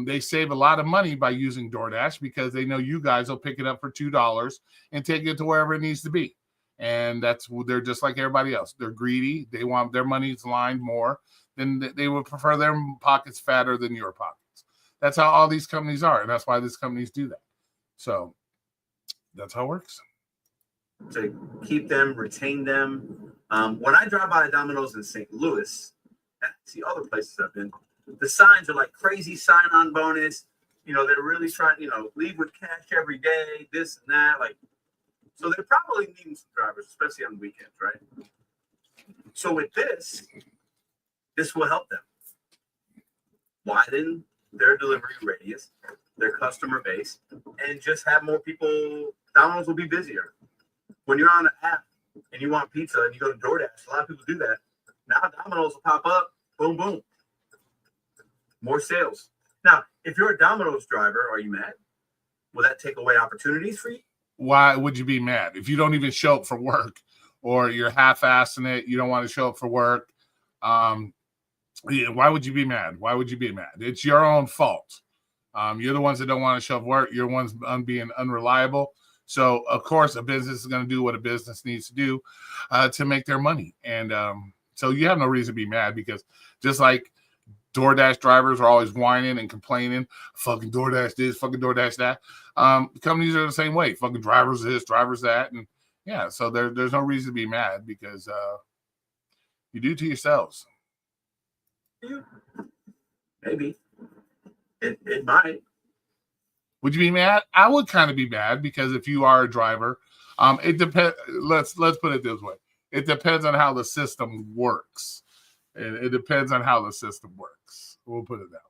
They save a lot of money by using DoorDash because they know you guys will pick it up for $2 and take it to wherever it needs to be. And they're just like everybody else. They're greedy. They want their money's lined more. Then they would prefer their pockets fatter than your pockets. That's how all these companies are. And that's why these companies do that. So that's how it works. To keep them, retain them. When I drive by Domino's in St. Louis, and see other places I've been, the signs are like crazy sign-on bonus. They're really trying, leave with cash every day, this and that. Like, so they're probably needing some drivers, especially on weekends, right? So with this will help them widen their delivery radius, their customer base, and just have more people. Domino's will be busier. When you're on an app and you want pizza and you go to DoorDash, a lot of people do that. Now Domino's will pop up, boom, boom. More sales. Now, if you're a Domino's driver, are you mad? Will that take away opportunities for you? Why would you be mad? If you don't even show up for work or you're half-assing it, you don't want to show up for work, why would you be mad? Why would you be mad? It's your own fault. You're the ones that don't want to show up for work. You're the ones being unreliable. So, of course, a business is going to do what a business needs to do to make their money. And so you have no reason to be mad because just like DoorDash drivers are always whining and complaining, fucking DoorDash this, fucking DoorDash that. Companies are the same way. Fucking drivers this, drivers that. And yeah, so there's no reason to be mad because you do to yourselves. Maybe. It might. Would you be mad? I would kind of be mad because if you are a driver, it depends. Let's put it this way. It depends on how the system works. It depends on how the system works. We'll put it that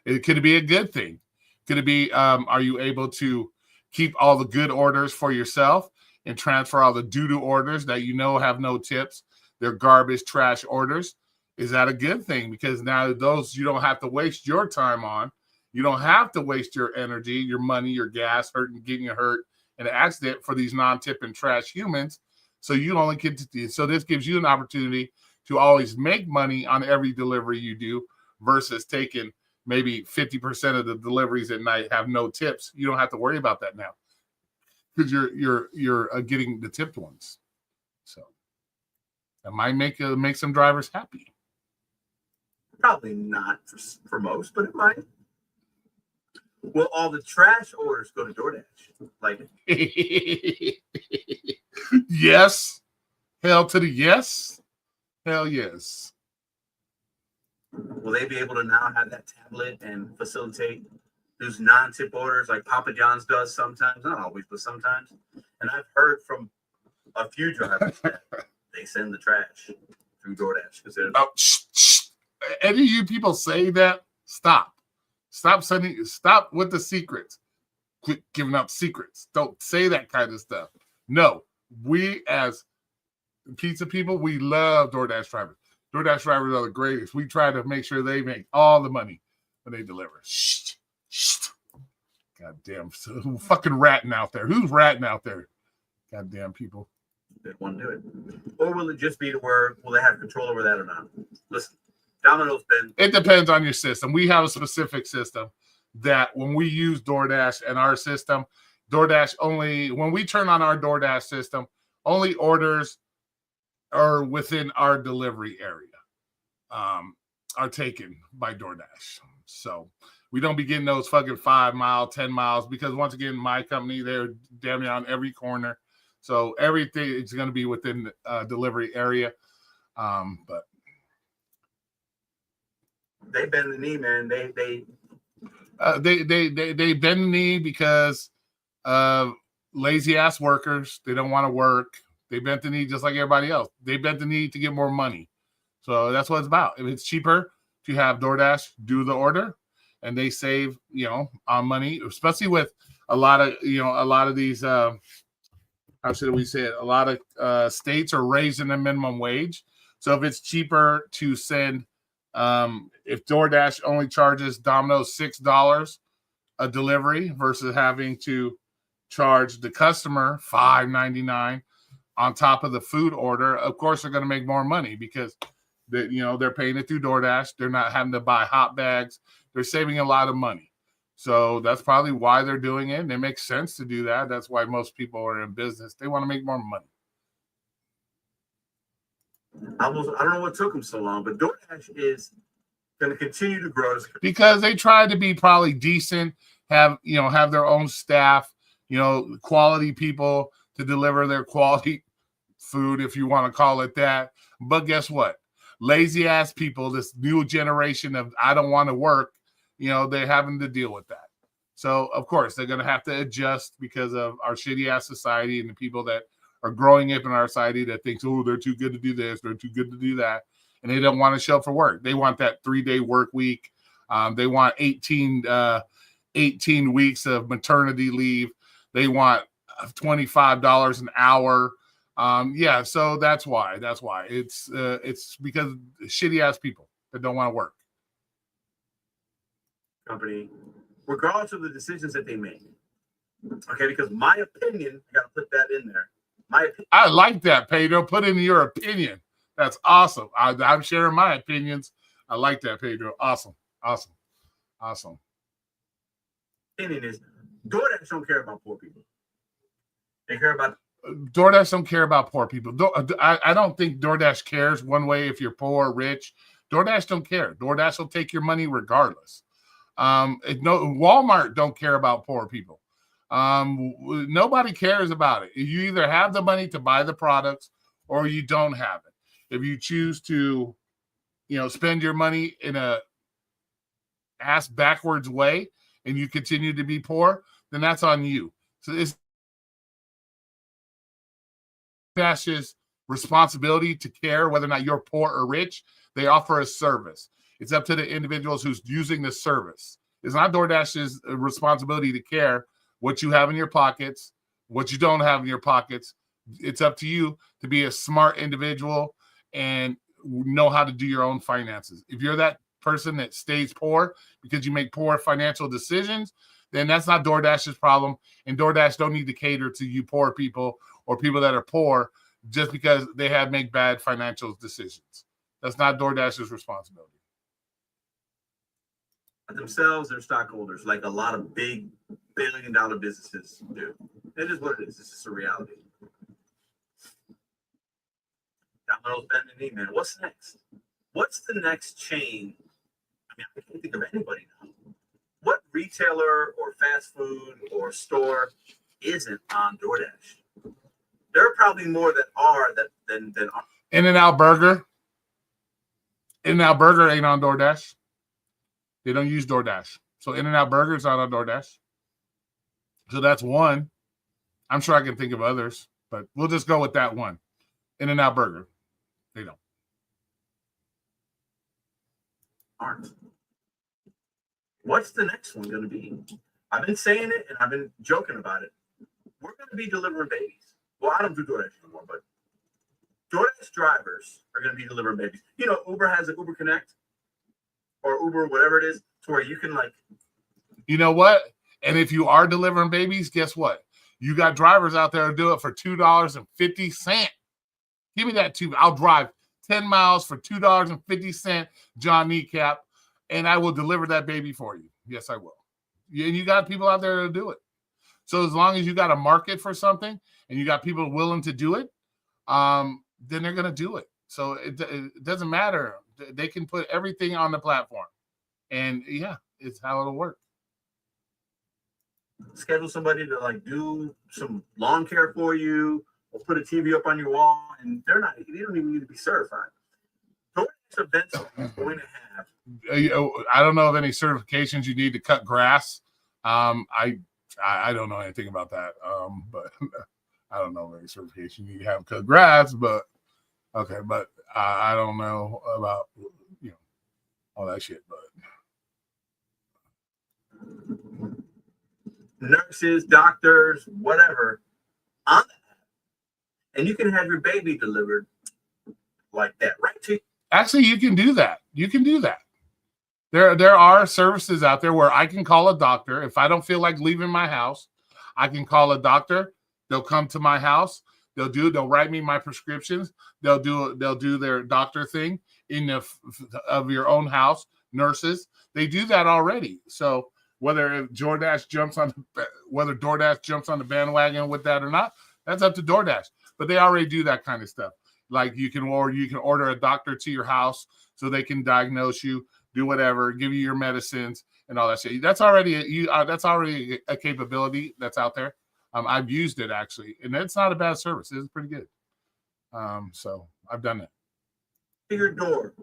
way. It could be a good thing. Could it be, are you able to keep all the good orders for yourself and transfer all the doo-doo orders that have no tips? They're garbage, trash orders. Is that a good thing? Because now those you don't have to waste your time on. You don't have to waste your energy, your money, your gas, getting you hurt in an accident for these non-tip and trash humans. So you only get to. So this gives you an opportunity to always make money on every delivery you do, versus taking maybe 50% of the deliveries at night have no tips. You don't have to worry about that now because you're getting the tipped ones. So that might make some drivers happy. Probably not for most, but it might. Will all the trash orders go to DoorDash? Like, yes. Hell to the yes. Hell yes. Will they be able to now have that tablet and facilitate those non-tip orders like Papa John's does sometimes? Not always, but sometimes. And I've heard from a few drivers that they send the trash through DoorDash because they're. Oh, any of you people say that? Stop with the secrets. Quit giving up secrets. Don't say that kind of stuff. No, we as pizza people, we love DoorDash drivers. DoorDash drivers are the greatest. We try to make sure they make all the money when they deliver. Shh. Goddamn, so fucking ratting out there. Who's ratting out there? Goddamn people. They want to do it. Or will it just be to where will they have control over that or not? Listen, Domino's been. It depends on your system. We have a specific system that when we use DoorDash and our system, DoorDash only, when we turn on our DoorDash system, only orders are within our delivery area are taken by DoorDash. So we don't be getting those fucking 5 mile, 10 miles because once again, my company, they're damn near on every corner. So everything is going to be within the delivery area. But They bend the knee, man. They bend the knee because of lazy ass workers. They don't want to work. They bent the knee just like everybody else. They bent the knee to get more money. So that's what it's about. If it's cheaper to have DoorDash do the order and they save, on money, especially with a lot of these, how should we say it? A lot of states are raising the minimum wage. So if it's cheaper to send, if DoorDash only charges Domino's $6 a delivery versus having to charge the customer $5.99 on top of the food order, of course they're going to make more money because they're paying it through DoorDash. They're not having to buy hot bags. They're saving a lot of money. So that's probably why they're doing it. And it makes sense to do that. That's why most people are in business. They want to make more money. I don't know what took them so long, but DoorDash is going to continue to grow because they try to be probably decent, have their own staff, quality people to deliver their quality food, if you want to call it that. But guess what? Lazy ass people, this new generation of I don't want to work, they're having to deal with that. So of course they're going to have to adjust because of our shitty ass society and the people that are growing up in our society that thinks, oh, they're too good to do this, they're too good to do that, and they don't want to show up for work. They want that 3-day work week. They want 18 weeks of maternity leave. They want $25 an hour. So that's why it's because shitty ass people that don't want to work. Company, regardless of the decisions that they make. Okay, because my opinion, I got to put that in there. I like that, Pedro. Put in your opinion. That's awesome. I'm sharing my opinions. I like that, Pedro. Awesome. Opinion is DoorDash don't care about poor people. They care about DoorDash don't care about poor people. I don't think DoorDash cares one way if you're poor or rich. DoorDash don't care. DoorDash will take your money regardless. Walmart don't care about poor people. Nobody cares about it. You either have the money to buy the products or you don't have it. If you choose to, spend your money in a ass backwards way and you continue to be poor, then that's on you. So it's DoorDash's responsibility to care whether or not you're poor or rich. They offer a service. It's up to the individuals who's using the service. It's not DoorDash's responsibility to care what you have in your pockets, what you don't have in your pockets. It's up to you to be a smart individual and know how to do your own finances. If you're that person that stays poor because you make poor financial decisions, then that's not DoorDash's problem. And DoorDash don't need to cater to you poor people or people that are poor just because they have make bad financial decisions. That's not DoorDash's responsibility. Themselves, their stockholders, like a lot of big billion-dollar businesses do. It is what it is. It's just a reality. Domino's bending the knee, man. What's next? What's the next chain? I can't think of anybody now. What retailer or fast food or store isn't on DoorDash? There are probably more that are than are. In-N-Out Burger. In-N-Out Burger ain't on DoorDash. They don't use DoorDash. So In-N-Out Burger is not on DoorDash. So that's one. I'm sure I can think of others, but we'll just go with that one. In-N-Out Burger. They don't. Aren't. What's the next one going to be? I've been saying it and I've been joking about it. We're going to be delivering babies. Well, I don't do DoorDash anymore, but DoorDash drivers are going to be delivering babies. Uber has an Uber Connect or Uber, whatever it is, to where you can You know what? And if you are delivering babies, guess what? You got drivers out there who do it for $2.50. Give me that too. I'll drive 10 miles for $2.50, John Kneecap, and I will deliver that baby for you. Yes, I will. And you got people out there to do it. So as long as you got a market for something and you got people willing to do it, then they're going to do it. So it doesn't matter. They can put everything on the platform. And yeah, it's how it'll work. Schedule somebody to like do some lawn care for you, or put a TV up on your wall, and they don't even need to be certified. DoorDash events is going to have. I don't know of any certifications you need to cut grass. I don't know anything about that. But I don't know of any certification you need to have cut grass. But okay, but I don't know about all that shit. But nurses, doctors, whatever, on the app, and you can have your baby delivered like that, right to you. Actually, you can do that. You can do that. There are services out there where I can call a doctor if I don't feel like leaving my house. I can call a doctor. They'll come to my house. They'll write me my prescriptions. They'll do their doctor thing in of your own house. Nurses, they do that already. So whether DoorDash jumps on the bandwagon with that or not, that's up to DoorDash. But they already do that kind of stuff. Like you can order a doctor to your house so they can diagnose you, do whatever, give you your medicines and all that shit. That's already a capability that's out there. I've used it actually, and it's not a bad service. It's pretty good. So I've done it. To your door,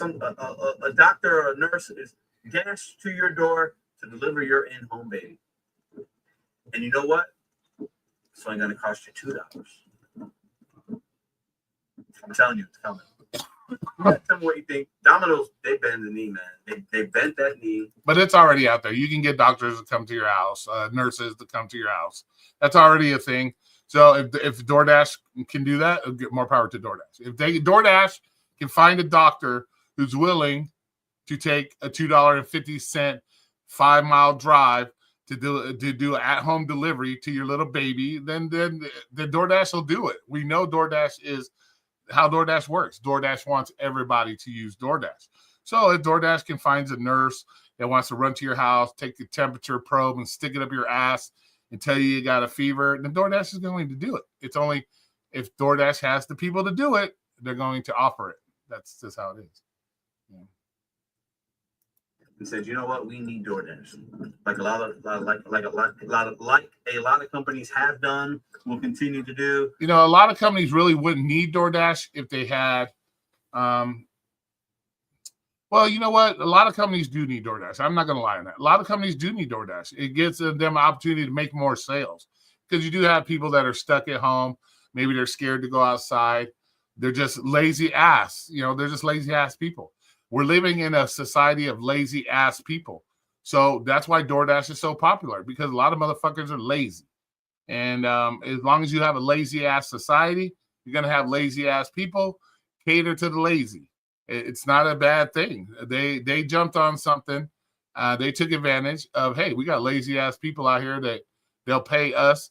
a doctor or a nurse is dashed to your door to deliver your in-home baby. And you know what? It's only going to cost you $2. I'm telling you, it's coming. Tell me what you think. Domino's, they bend the knee, man. They bent that knee. But it's already out there. You can get doctors to come to your house, nurses to come to your house. That's already a thing. So if DoorDash can do that, get more power to DoorDash. If DoorDash can find a doctor who's willing to take a $2.50 5-mile drive to do at-home delivery to your little baby, then DoorDash will do it. We know DoorDash is how DoorDash works. DoorDash wants everybody to use DoorDash. So if DoorDash can find a nurse that wants to run to your house, take the temperature probe and stick it up your ass and tell you got a fever, then DoorDash is going to do it. It's only if DoorDash has the people to do it, they're going to offer it. That's just how it is. Yeah. And said, you know what, we need DoorDash. Like a lot of companies have done, will continue to do. A lot of companies really wouldn't need DoorDash if they had. Well, you know what? A lot of companies do need DoorDash. I'm not going to lie on that. A lot of companies do need DoorDash. It gives them an opportunity to make more sales because you do have people that are stuck at home. Maybe they're scared to go outside. They're just lazy ass. They're just lazy ass people. We're living in a society of lazy ass people. So that's why DoorDash is so popular, because a lot of motherfuckers are lazy. And as long as you have a lazy ass society, you're going to have lazy ass people. Cater to the lazy. It's not a bad thing. They jumped on something. They took advantage of, hey, we got lazy ass people out here that they'll pay us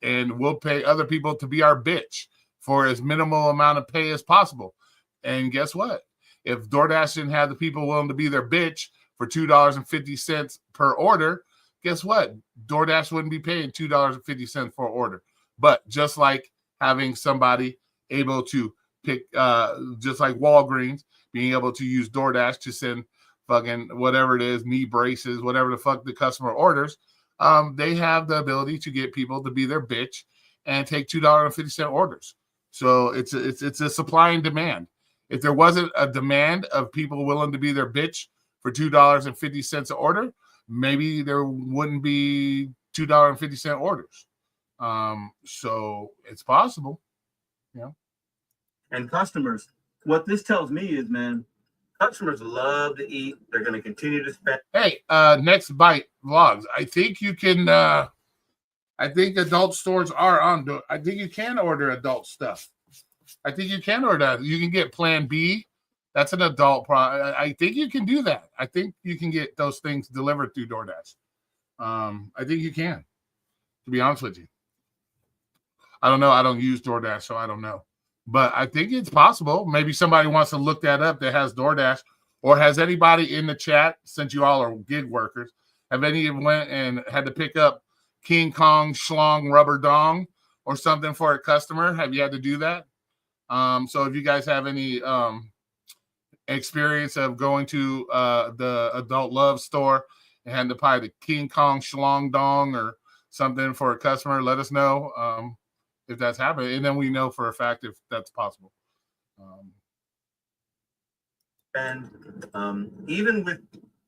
and we'll pay other people to be our bitch for as minimal amount of pay as possible. And guess what? If DoorDash didn't have the people willing to be their bitch for $2.50 per order, guess what? DoorDash wouldn't be paying $2.50 for an order. But just like having somebody able to pick, just like Walgreens, being able to use DoorDash to send fucking whatever it is, knee braces, whatever the fuck the customer orders, they have the ability to get people to be their bitch and take $2.50 orders. So it's a supply and demand. If there wasn't a demand of people willing to be their bitch for $2.50 an order, maybe there wouldn't be $2.50 orders. So it's possible. And customers, what this tells me is, man, customers love to eat. They're going to continue to spend. Hey, Next Bite Vlogs. I think you can. I think adult stores are on. I think you can order adult stuff. I think you can order that. You can get Plan B. That's an adult product. I think you can do that. I think you can get those things delivered through DoorDash. I think you can, to be honest with you. I don't know. I don't use DoorDash, so I don't know. But I think it's possible. Maybe somebody wants to look that up that has DoorDash, or has anybody in the chat, since you all are gig workers, have any of went and had to pick up King Kong Schlong Rubber Dong or something for a customer? Have you had to do that? So if you guys have any experience of going to the Adult Love store and had to buy the King Kong Schlong Dong or something for a customer, let us know if that's happening. And then we know for a fact if that's possible. And even with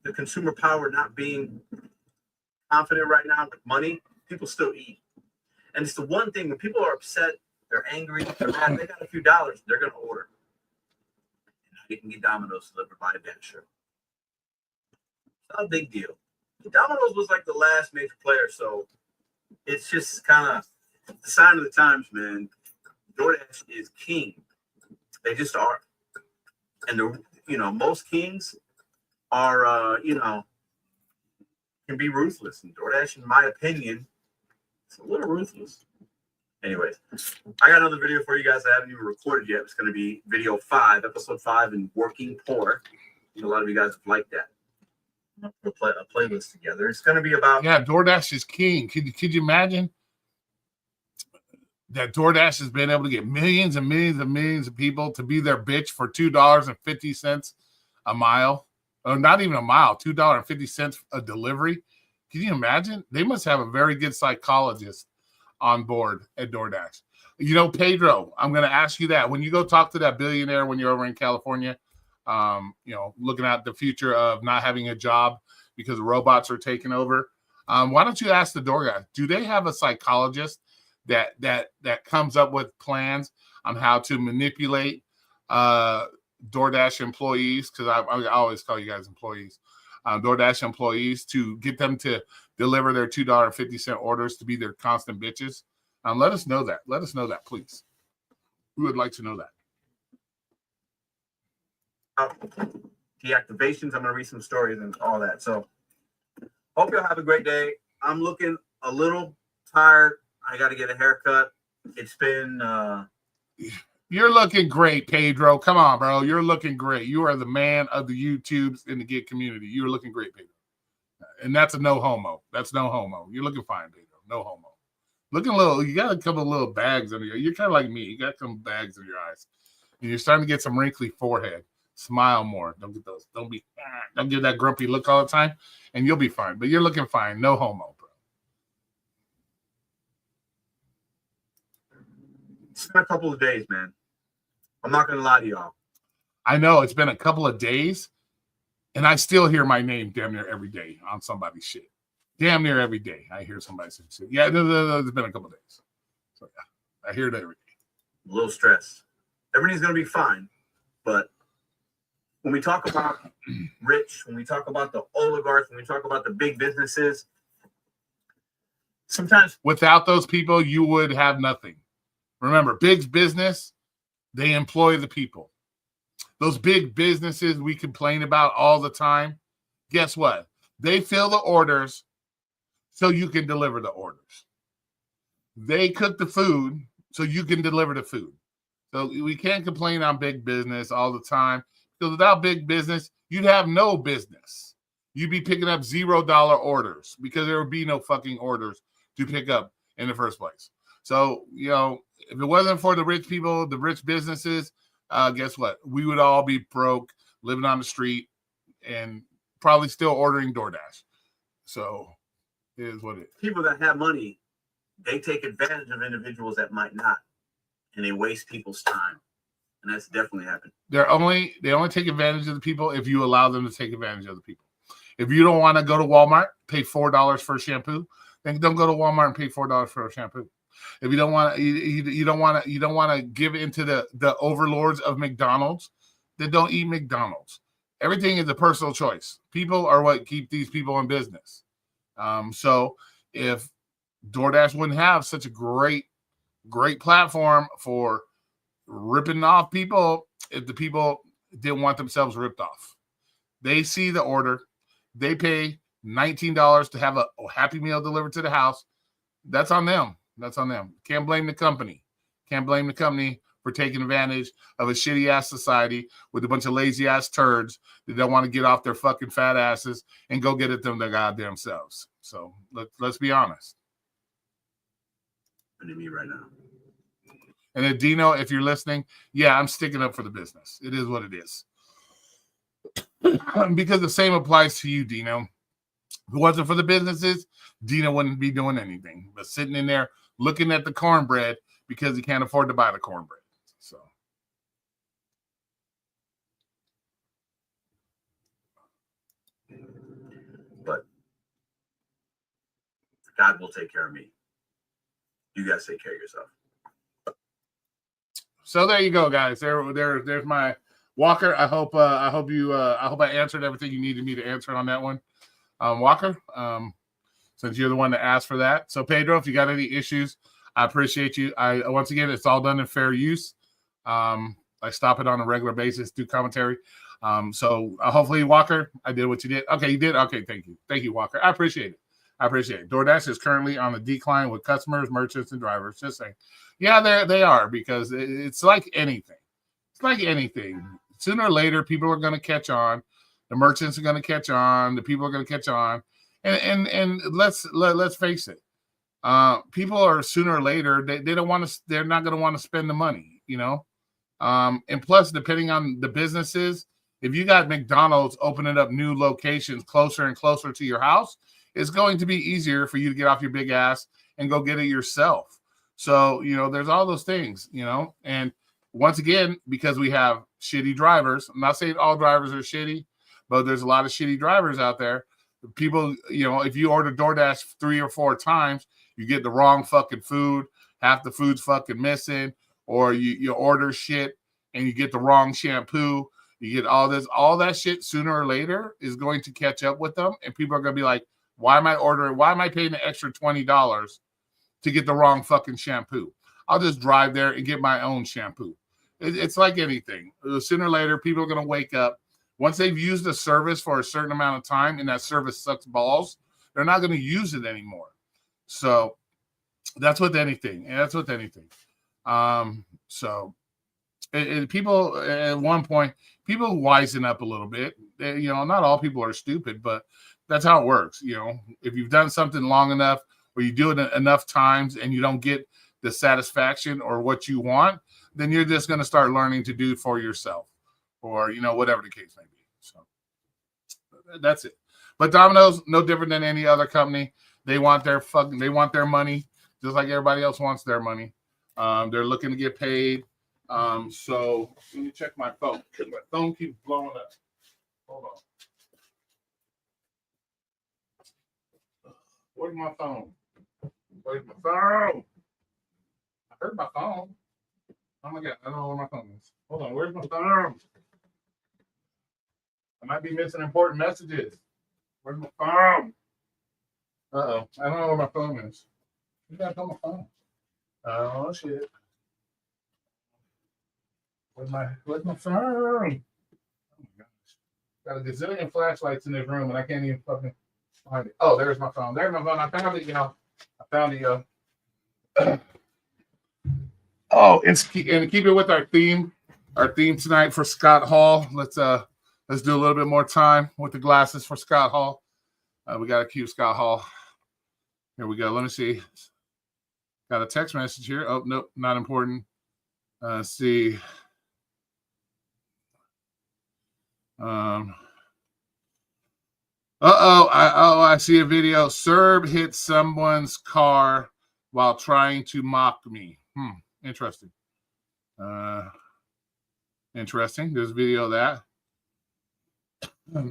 the consumer power not being confident right now with money, people still eat. And it's the one thing when people are upset, they're angry, they're mad, they got a few dollars, they're going to order. And you can get Domino's delivered by a Dasher. It's not a big deal. Domino's was like the last major player, so it's just kind of the sign of the times, man. DoorDash is king. They just are. And most kings are can be ruthless. And DoorDash, in my opinion, it's a little ruthless. Anyways, I got another video for you guys I haven't even recorded yet. It's going to be video 5, episode 5, in Working Poor. A lot of you guys have liked that. We'll put a playlist together. It's going to be about... Yeah, DoorDash is king. Could you imagine that DoorDash has been able to get millions and millions and millions of people to be their bitch for $2.50 a mile? Or not even a mile, $2.50 a delivery. Can you imagine? They must have a very good psychologist on board at DoorDash. Pedro, I'm going to ask you that. When you go talk to that billionaire when you're over in California, looking at the future of not having a job because robots are taking over, why don't you ask the door guy, do they have a psychologist that comes up with plans on how to manipulate DoorDash employees? Because I always call you guys employees. DoorDash employees, to get them to deliver their $2.50 orders to be their constant bitches. Let us know that. Let us know that, please. We would like to know that. Deactivations. I'm going to read some stories and all that. So hope you'll have a great day. I'm looking a little tired. I got to get a haircut. It's been... You're looking great, Pedro. Come on, bro. You're looking great. You are the man of the YouTubes in the gig community. You're looking great, Pedro. And that's a no homo. That's no homo. You're looking fine, Pedro. No homo. Looking a little, you got a couple of little bags under your, you're kind of like me. You got some bags under your eyes. And you're starting to get some wrinkly forehead. Smile more. Don't get those. Don't give that grumpy look all the time. And you'll be fine. But you're looking fine. No homo, bro. It's been a couple of days, man. I'm not going to lie to y'all. I know it's been a couple of days, and I still hear my name damn near every day on somebody's shit. Damn near every day I hear somebody say shit. Yeah, it's been a couple of days. So, yeah, I hear it every day. A little stressed. Everything's going to be fine. But when we talk about rich, when we talk about the oligarchs, when we talk about the big businesses, sometimes... Without those people, you would have nothing. Remember, big business, they employ the people. Those big businesses we complain about all the time, guess what? They fill the orders so you can deliver the orders. They cook the food so you can deliver the food. So we can't complain on big business all the time, because without big business, you'd have no business. You'd be picking up $0 orders because there would be no fucking orders to pick up in the first place. So, if it wasn't for the rich people, the rich businesses, guess what? We would all be broke, living on the street, and probably still ordering DoorDash. So, it is what it is. People that have money, they take advantage of individuals that might not, and they waste people's time. And that's definitely happened. They only take advantage of the people if you allow them to take advantage of the people. If you don't want to go to Walmart, pay $4 for a shampoo, then don't go to Walmart and pay $4 for a shampoo. If you don't want to give into the overlords of McDonald's, then don't eat McDonald's. Everything is a personal choice. People are what keep these people in business. So if DoorDash wouldn't have such a great platform for ripping off people, if the people didn't want themselves ripped off, they see the order, they pay $19 to have a Happy Meal delivered to the house, that's on them. That's on them. Can't blame the company. Can't blame the company for taking advantage of a shitty ass society with a bunch of lazy ass turds that don't want to get off their fucking fat asses and go get it them their goddamn selves. So let's be honest. And me right now. And then Dino, if you're listening, yeah, I'm sticking up for the business. It is what it is. Because the same applies to you, Dino. If it wasn't for the businesses, Dino wouldn't be doing anything but sitting in there looking at the cornbread because he can't afford to buy the cornbread. So, but God will take care of me. You guys take care of yourself. So there you go, guys. There's my Walker. I hope I answered everything you needed me to answer on that one, Walker. Since you're the one that asked for that. So Pedro, if you got any issues, I appreciate you. Once again, it's all done in fair use. I stop it on a regular basis, do commentary. So hopefully, Walker, I did what you did. Okay, you did. Okay, thank you, Walker. I appreciate it. DoorDash is currently on the decline with customers, merchants, and drivers. Just saying, yeah, they are, because it's like anything. It's like anything. Sooner or later, people are going to catch on. The merchants are going to catch on. The people are going to catch on. And let's face it. People are sooner or later, they don't want to. They're not going to want to spend the money, you know. And plus, depending on the businesses, if you got McDonald's opening up new locations closer and closer to your house, it's going to be easier for you to get off your big ass and go get it yourself. So, you know, there's all those things, you know. And once again, because we have shitty drivers, I'm not saying all drivers are shitty, but there's a lot of shitty drivers out there. People, you know, if you order DoorDash 3 or 4 times, you get the wrong fucking food, half the food's fucking missing, or you order shit and you get the wrong shampoo, you get all that shit sooner or later is going to catch up with them, and people are going to be like, why am I paying the extra $20 to get the wrong fucking shampoo? I'll just drive there and get my own shampoo. It's like anything. Sooner or later, people are going to wake up. Once they've used the service for a certain amount of time and that service sucks balls, they're not going to use it anymore. So that's with anything. So people at one point, people wisen up a little bit. You know, not all people are stupid, but that's how it works. You know, if you've done something long enough or you do it enough times and you don't get the satisfaction or what you want, then you're just going to start learning to do it for yourself, or, you know, whatever the case may be. So that's it. But Domino's, no different than any other company. They want their money, just like everybody else wants their money. They're looking to get paid. So let me check my phone, because my phone keeps blowing up. Hold on. Where's my phone? I heard my phone. Oh my God, I don't know where my phone is. Hold on, where's my phone? I might be missing important messages. Where's my phone? Uh-oh, I don't know where my phone is. You gotta tell my phone. Oh shit. Where's my phone? Oh my gosh. Got a gazillion flashlights in this room and I can't even fucking find it. Oh, there's my phone. There's my phone. I found it, y'all. Oh, and keep it with our theme tonight for Scott Hall. Let's do a little bit more time with the glasses for Scott Hall. We got to cue Scott Hall. Here we go. Let me see. Got a text message here. Oh, nope, not important. Let's see. I see a video. Serb hit someone's car while trying to mock me. Interesting. Interesting. There's a video of that.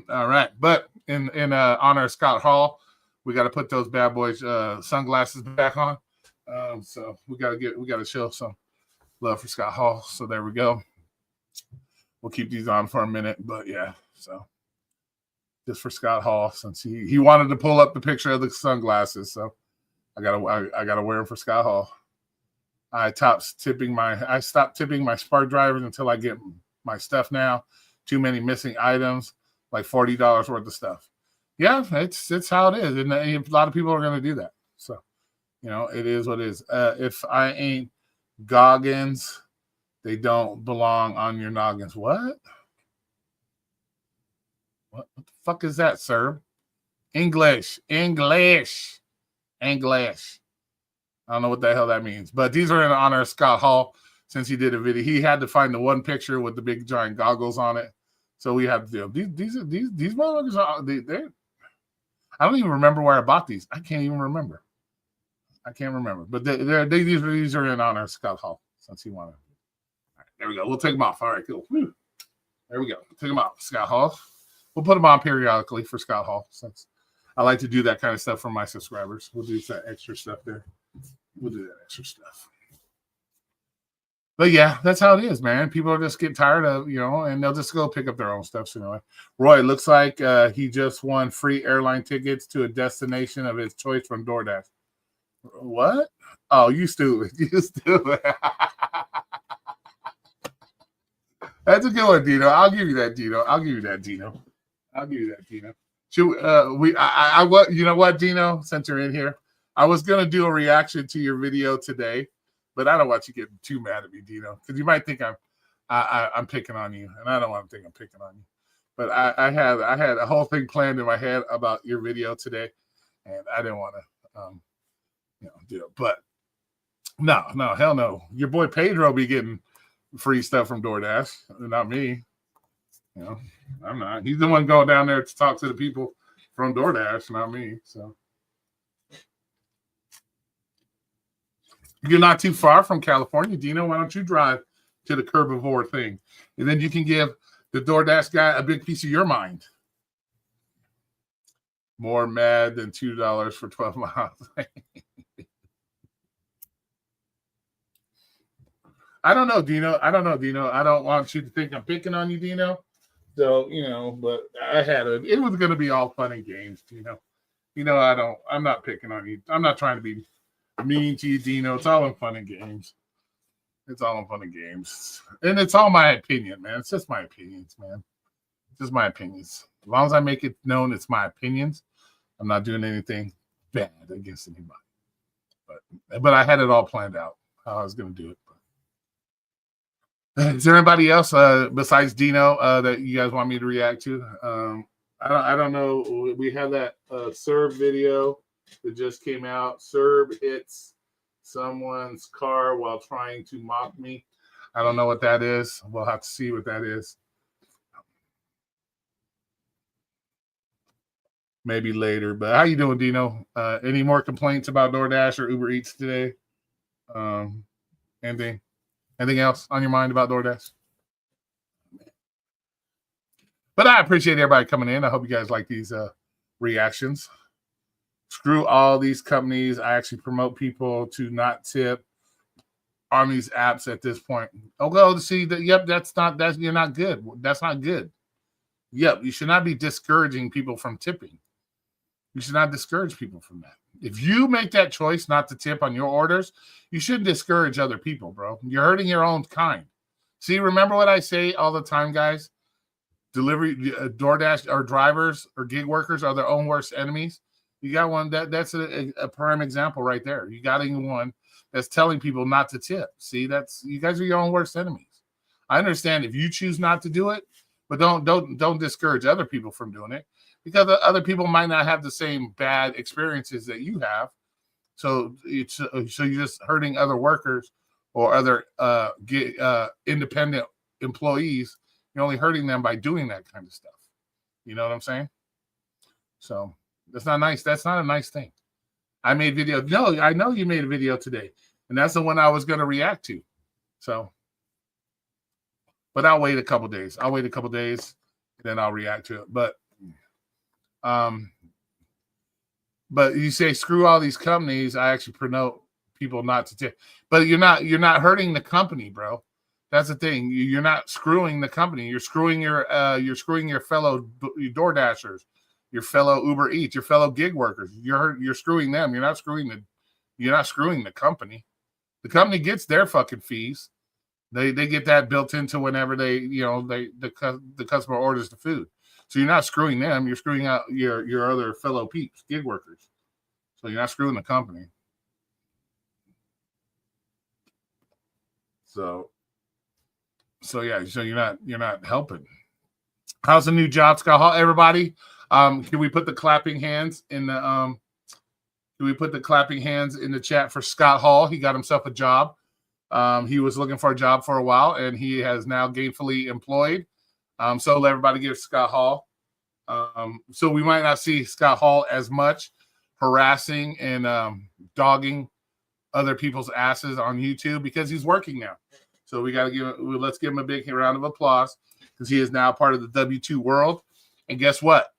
All right, but in honor of Scott Hall, we got to put those bad boys sunglasses back on. So we got to show some love for Scott Hall. So there we go. We'll keep these on for a minute, but yeah. So just for Scott Hall, since he wanted to pull up the picture of the sunglasses, so I gotta wear them for Scott Hall. I stopped tipping my Spark drivers until I get my stuff now. Too many missing items, like $40 worth of stuff. Yeah, it's how it is, and a lot of people are going to do that. So, it is what it is. If I ain't Goggins, they don't belong on your noggins. What? What the fuck is that, sir? English. I don't know what the hell that means, but these are in honor of Scott Hall. Since he did a video, he had to find the one picture with the big giant goggles on it. So we have to do these motherfuckers are they're I don't even remember where I bought these. I can't even remember. But these are in honor of Scott Hall since he wanted. All right, there we go. We'll take them off. All right, cool. Whew. There we go. Take them off. Scott Hall. We'll put them on periodically for Scott Hall since I like to do that kind of stuff for my subscribers. We'll do that extra stuff there. We'll do that extra stuff. But yeah, that's how it is, man. People just get tired of, and they'll just go pick up their own stuff. So anyway, Roy, it looks like he just won free airline tickets to a destination of his choice from DoorDash. What? Oh, you stupid. You stupid. That's a good one, Dino. I'll give you that, Dino. Should what? You know what, Dino? Since you're in here, I was gonna do a reaction to your video today, but I don't want you getting too mad at me, Dino, because you might think I'm picking on you, and I don't want to think I'm picking on you. But I had a whole thing planned in my head about your video today, and I didn't want to do it. But no, hell no. Your boy Pedro be getting free stuff from DoorDash, not me. I'm not. He's the one going down there to talk to the people from DoorDash, not me. So you're not too far from California, Dino. Why don't you drive to the Curbivore thing, and then you can give the DoorDash guy a big piece of your mind. More mad than $2 for 12 miles. I don't know, Dino. I don't want you to think I'm picking on you, Dino. So, but I had it. It was going to be all fun and games, Dino. I'm not picking on you. I'm not trying to be mean to you, Dino. It's all in fun and games. And it's all my opinion, man. It's just my opinions, man. It's just my opinions. As long as I make it known it's my opinions, I'm not doing anything bad against anybody. But I had it all planned out how I was going to do it. Is there anybody else besides Dino that you guys want me to react to? I don't know. We have that Serb video that just came out. Serb hits someone's car while trying to mock me. I don't know what that is. We'll have to see what that is. Maybe later. But how you doing, Dino? Any more complaints about DoorDash or Uber Eats today? Anything else on your mind about DoorDash? But I appreciate everybody coming in. I hope you guys like these reactions. Screw all these companies. I actually promote people to not tip on these apps at this point. Oh, well, see that. Yep, you're not good. That's not good. Yep, you should not be discouraging people from tipping. You should not discourage people from that. If you make that choice not to tip on your orders, you shouldn't discourage other people, bro. You're hurting your own kind. See, remember what I say all the time, guys? Delivery, DoorDash, or drivers or gig workers are their own worst enemies. You got one that's a prime example right there. You got one that's telling people not to tip. See, you guys are your own worst enemies. I understand if you choose not to do it, but don't discourage other people from doing it, because other people might not have the same bad experiences that you have. So you're just hurting other workers or other independent employees. You're only hurting them by doing that kind of stuff. You know what I'm saying? So that's not nice. That's not a nice thing. I made video. No, I know you made a video today, and that's the one I was going to react to. So, but I'll wait a couple days. And then I'll react to it. But you say screw all these companies. I actually promote people not to tip. But you're not hurting the company, bro. That's the thing. You're not screwing the company. You're screwing your fellow DoorDashers, your fellow Uber Eats, your fellow gig workers. You're screwing them. You're not screwing the company. The company gets their fucking fees. They get that built into whenever the customer orders the food. So you're not screwing them. You're screwing out your other fellow peeps, gig workers. So you're not screwing the company. So yeah. So you're not helping. How's the new job, Scott Hall? Everybody, can we put the clapping hands in the Can we put the clapping hands in the chat for Scott Hall? He got himself a job. He was looking for a job for a while, and he has now gainfully employed. So let everybody give Scott Hall. So we might not see Scott Hall as much harassing and dogging other people's asses on YouTube because he's working now. So let's give him a big round of applause because he is now part of the W2 world. And guess what?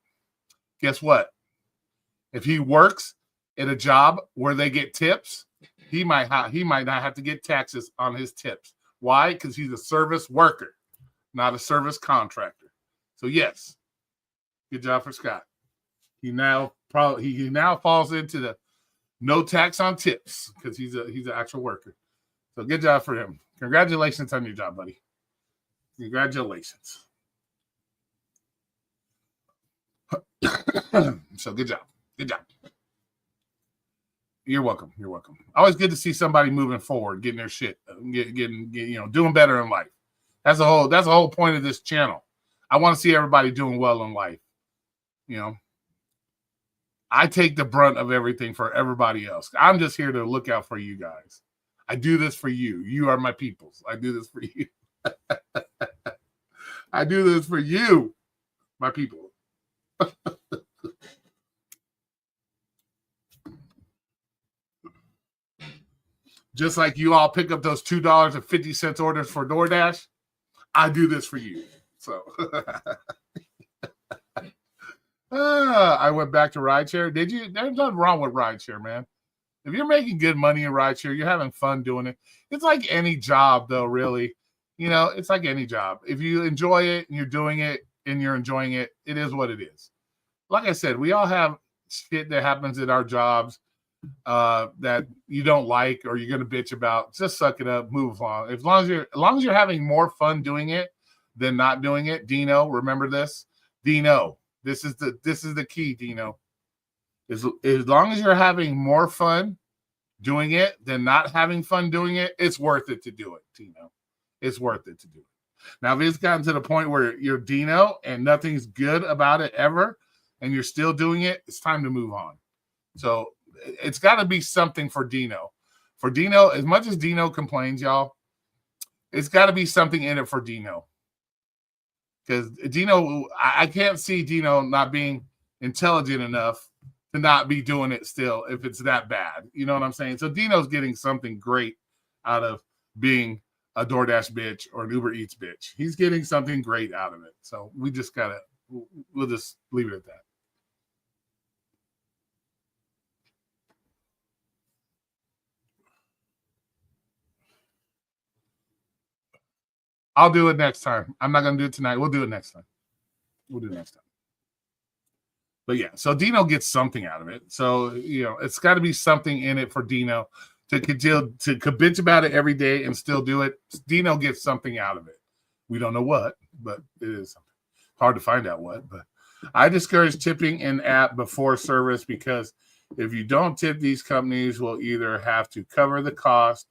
If he works at a job where they get tips, he might not have to get taxes on his tips. Why? Because he's a service worker, not a service contractor. So yes, good job for Scott. He now falls into the no tax on tips because he's an actual worker. So good job for him. Congratulations on your job, buddy. Congratulations. So good job. Good job. You're welcome. Always good to see somebody moving forward, getting their shit, getting doing better in life. That's the whole point of this channel. I want to see everybody doing well in life. I take the brunt of everything for everybody else. I'm just here to look out for you guys. I do this for you. You are my peoples. I do this for you. I do this for you, my people. Just like you all pick up those $2.50 orders for DoorDash, I do this for you. So I went back to rideshare. Did you? There's nothing wrong with rideshare, man. If you're making good money in rideshare, you're having fun doing it. It's like any job, though, really. It's like any job. If you enjoy it and you're doing it and you're enjoying it, it is what it is. Like I said, we all have shit that happens at our jobs that you don't like or you're going to bitch about. Just suck it up, move along. As long as you're having more fun doing it than not doing it, Dino, remember this. Dino, this is the key, Dino. As long as you're having more fun doing it than not having fun doing it, it's worth it to do it, Dino. It's worth it to do it. Now, if it's gotten to the point where you're Dino and nothing's good about it ever, and you're still doing it, it's time to move on. So it's got to be something for Dino. For Dino, as much as Dino complains, y'all, it's got to be something in it for Dino. Because Dino, I can't see Dino not being intelligent enough to not be doing it still if it's that bad. You know what I'm saying? So Dino's getting something great out of being a DoorDash bitch or an Uber Eats bitch. He's getting something great out of it. So we'll just leave it at that. I'll do it next time. I'm not going to do it tonight. We'll do it next time. But yeah, so Dino gets something out of it. So, it's got to be something in it for Dino to bitch about it every day and still do it. Dino gets something out of it. We don't know what, but it is something. Hard to find out what, but I discourage tipping in app before service because if you don't tip, these companies will either have to cover the cost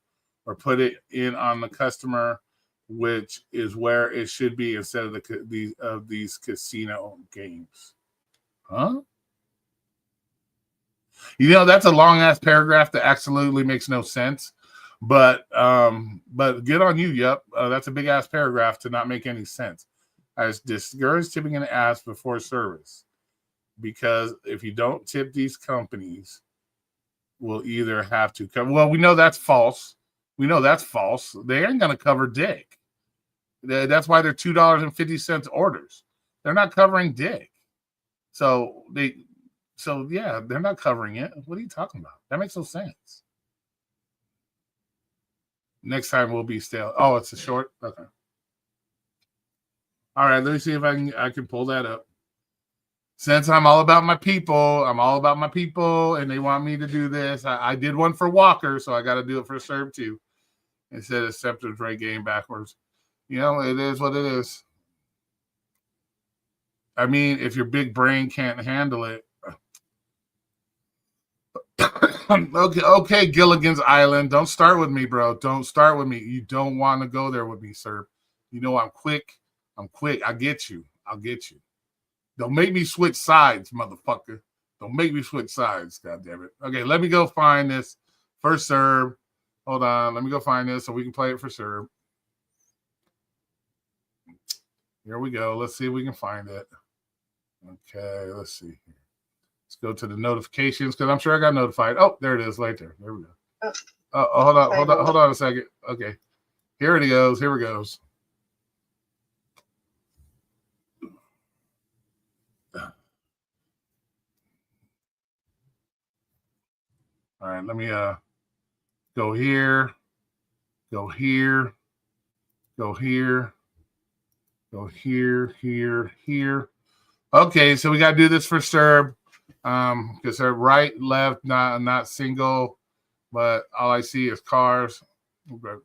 or put it in on the customer, which is where it should be instead of these casino games. Huh? That's a long ass paragraph that absolutely makes no sense. But good on you. Yep, that's a big ass paragraph to not make any sense. I discourage tipping in apps before service because if you don't tip, these companies will either have to cover. Well, we know that's false. They ain't gonna cover dick. That's why they're $2.50 orders. They're not covering dick. So yeah, they're not covering it. What are you talking about? That makes no sense. Next time we'll be stale. Oh, it's a short? Okay. All right, let me see if I can pull that up. Since I'm all about my people, and they want me to do this. I did one for Walker, so I got to do it for Serve too. Instead of Scepter's right game backwards. It is what it is. I mean, if your big brain can't handle it. Okay, Gilligan's Island. Don't start with me, bro. Don't start with me. You don't want to go there with me, sir. You know I'm quick. I'm quick. I'll get you. I'll get you. Don't make me switch sides, motherfucker. Don't make me switch sides, God damn it. Okay, let me go find this first serve. Hold on. Let me go find this so we can play it for serve. Here we go. Let's see if we can find it. Okay, let's see. Let's go to the notifications because I'm sure I got notified. Oh, there it is right there. There we go. Hold on a second. Okay. Here it goes. Here it goes. All right, let me go here, go here, go here, go here, here. Okay, so we got to do this for serve because they're right, left, not single, but all I see is cars. Okay.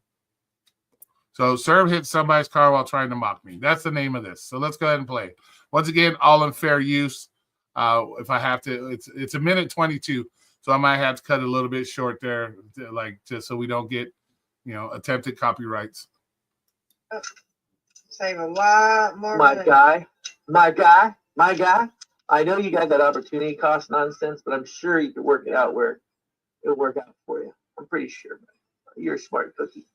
So serve hits somebody's car while trying to mock me. That's the name of this. So let's go ahead and play. Once again, all in fair use. If I have to, it's a minute 22. So I might have to cut a little bit short there, just so we don't get, attempted copyrights. Save a lot more My money. guy. I know you got that opportunity cost nonsense, but I'm sure you could work it out where it'll work out for you. I'm pretty sure. You're a smart cookie.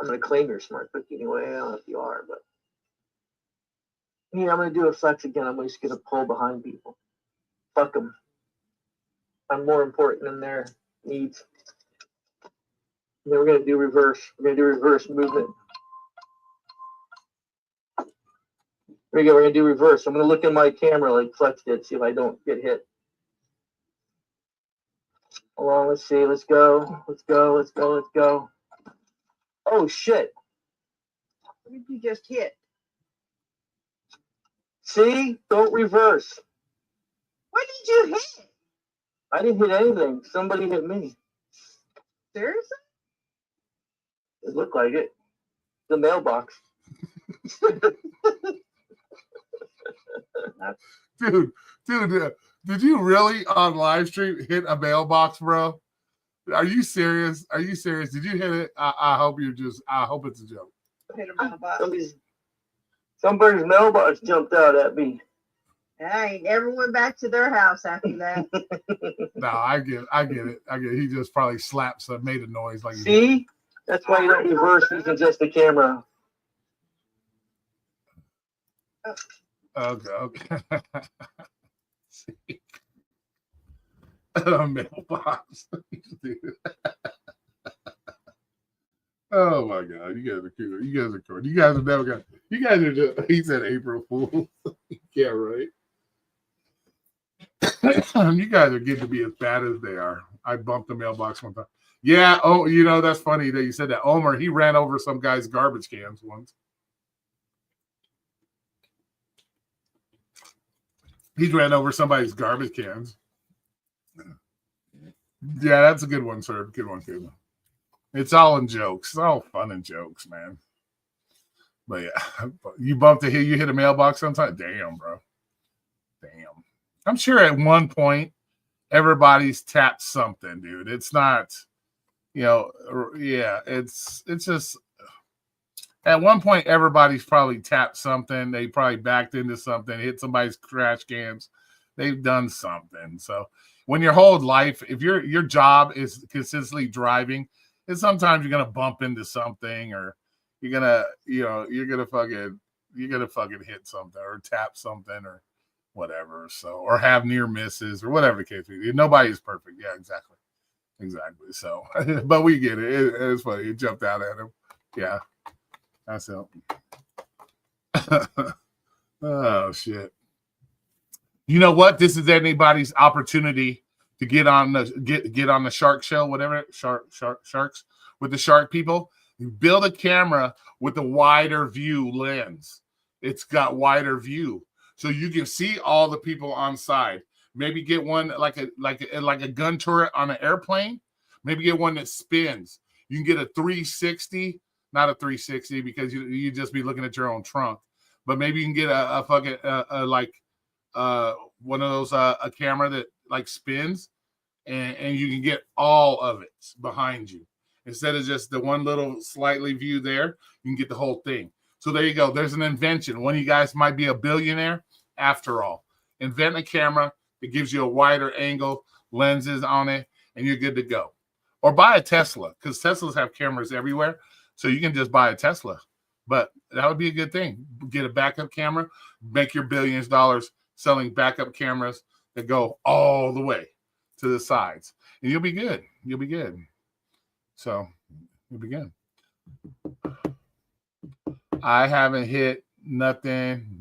I'm going to claim you're a smart cookie anyway. I don't know if you are, but here, I'm going to do a flex again. I'm just going to pull behind people. Fuck them. I'm more important than their needs. And then we're going to do reverse. We're going to do reverse movement. There we go. We're going to do reverse. I'm going to look in my camera like Flex did, see if I don't get hit. Hold on. Let's see. Let's go. Let's go. Let's go. Let's go. Oh, shit. What did you just hit? See? Don't reverse. What did you hit? I didn't hit anything. Somebody hit me. Seriously? It looked like it. The mailbox. Dude, did you really on live stream hit a mailbox, bro? Are you serious? Are you serious? Did you hit it? I hope it's a joke. Hit him on the butt. Somebody's mailbox jumped out at me. I ain't ever went back to their house after that. No, I get it. He just probably slapped some, made a noise like. See? That's why you don't reverse using just the camera. Okay. See? A mailbox. Oh my God, you guys are cool. You guys are cool. You guys have never got. You guys are just. He said April Fool. Yeah, right. You guys are getting to be as bad as they are. I bumped the mailbox one time. Yeah. Oh, that's funny that you said that. Omer, he ran over some guy's garbage cans once. He ran over somebody's garbage cans. Yeah, that's a good one, sir. Good one, good one. It's all in jokes. It's all fun and jokes, man. But yeah, you bumped it here. You hit a mailbox sometime. Damn, bro. Damn. I'm sure at one point everybody's tapped something, dude. It's not, it's just at one point everybody's probably tapped something. They probably backed into something, hit somebody's trash cans. They've done something. So when your whole life, if your job is consistently driving, and sometimes you're gonna bump into something, or you're gonna fucking hit something or tap something or whatever. So, or have near misses or whatever the case may be. Nobody's perfect. Yeah, exactly. So, but we get it. It's funny. It jumped out at him. Yeah, that's it. Oh shit. You know what? This is anybody's opportunity to get on the shark show, whatever, sharks with the shark people. You build a camera with a wider view lens. It's got wider view, so you can see all the people on side. Maybe get one like a gun turret on an airplane. Maybe get one that spins. You can get a 360, not a 360 because you just be looking at your own trunk. but maybe you can get a fucking like one of those a camera that like spins, and you can get all of it behind you instead of just the one little slightly view there. You can get the whole thing. So there you go. There's an invention. One of you guys might be a billionaire after all. Invent a camera that gives you a wider angle, lenses on it, and you're good to go. Or buy a Tesla, because Teslas have cameras everywhere. So you can just buy a Tesla. But that would be a good thing. Get a backup camera, make your billions of dollars selling backup cameras that go all the way to the sides. And you'll be good. You'll be good. So you'll be good. I haven't hit nothing.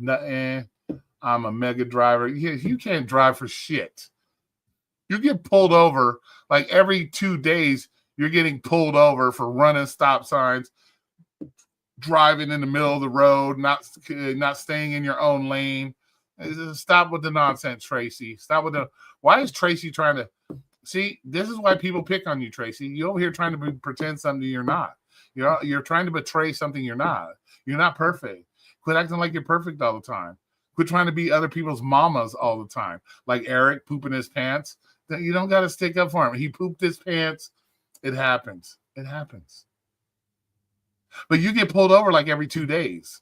I'm a mega driver. You can't drive for shit. You get pulled over like every 2 days. You're getting pulled over for running stop signs, driving in the middle of the road, not staying in your own lane. Stop with the nonsense, Tracy. Stop with the. Why is Tracy trying to? See, this is why people pick on you, Tracy. You're over here trying to pretend something you're not. You're trying to betray something you're not. You're not perfect. Quit acting like you're perfect all the time. Quit trying to be other people's mamas all the time. Like Eric pooping his pants. You don't got to stick up for him. He pooped his pants. It happens. It happens. But you get pulled over like every 2 days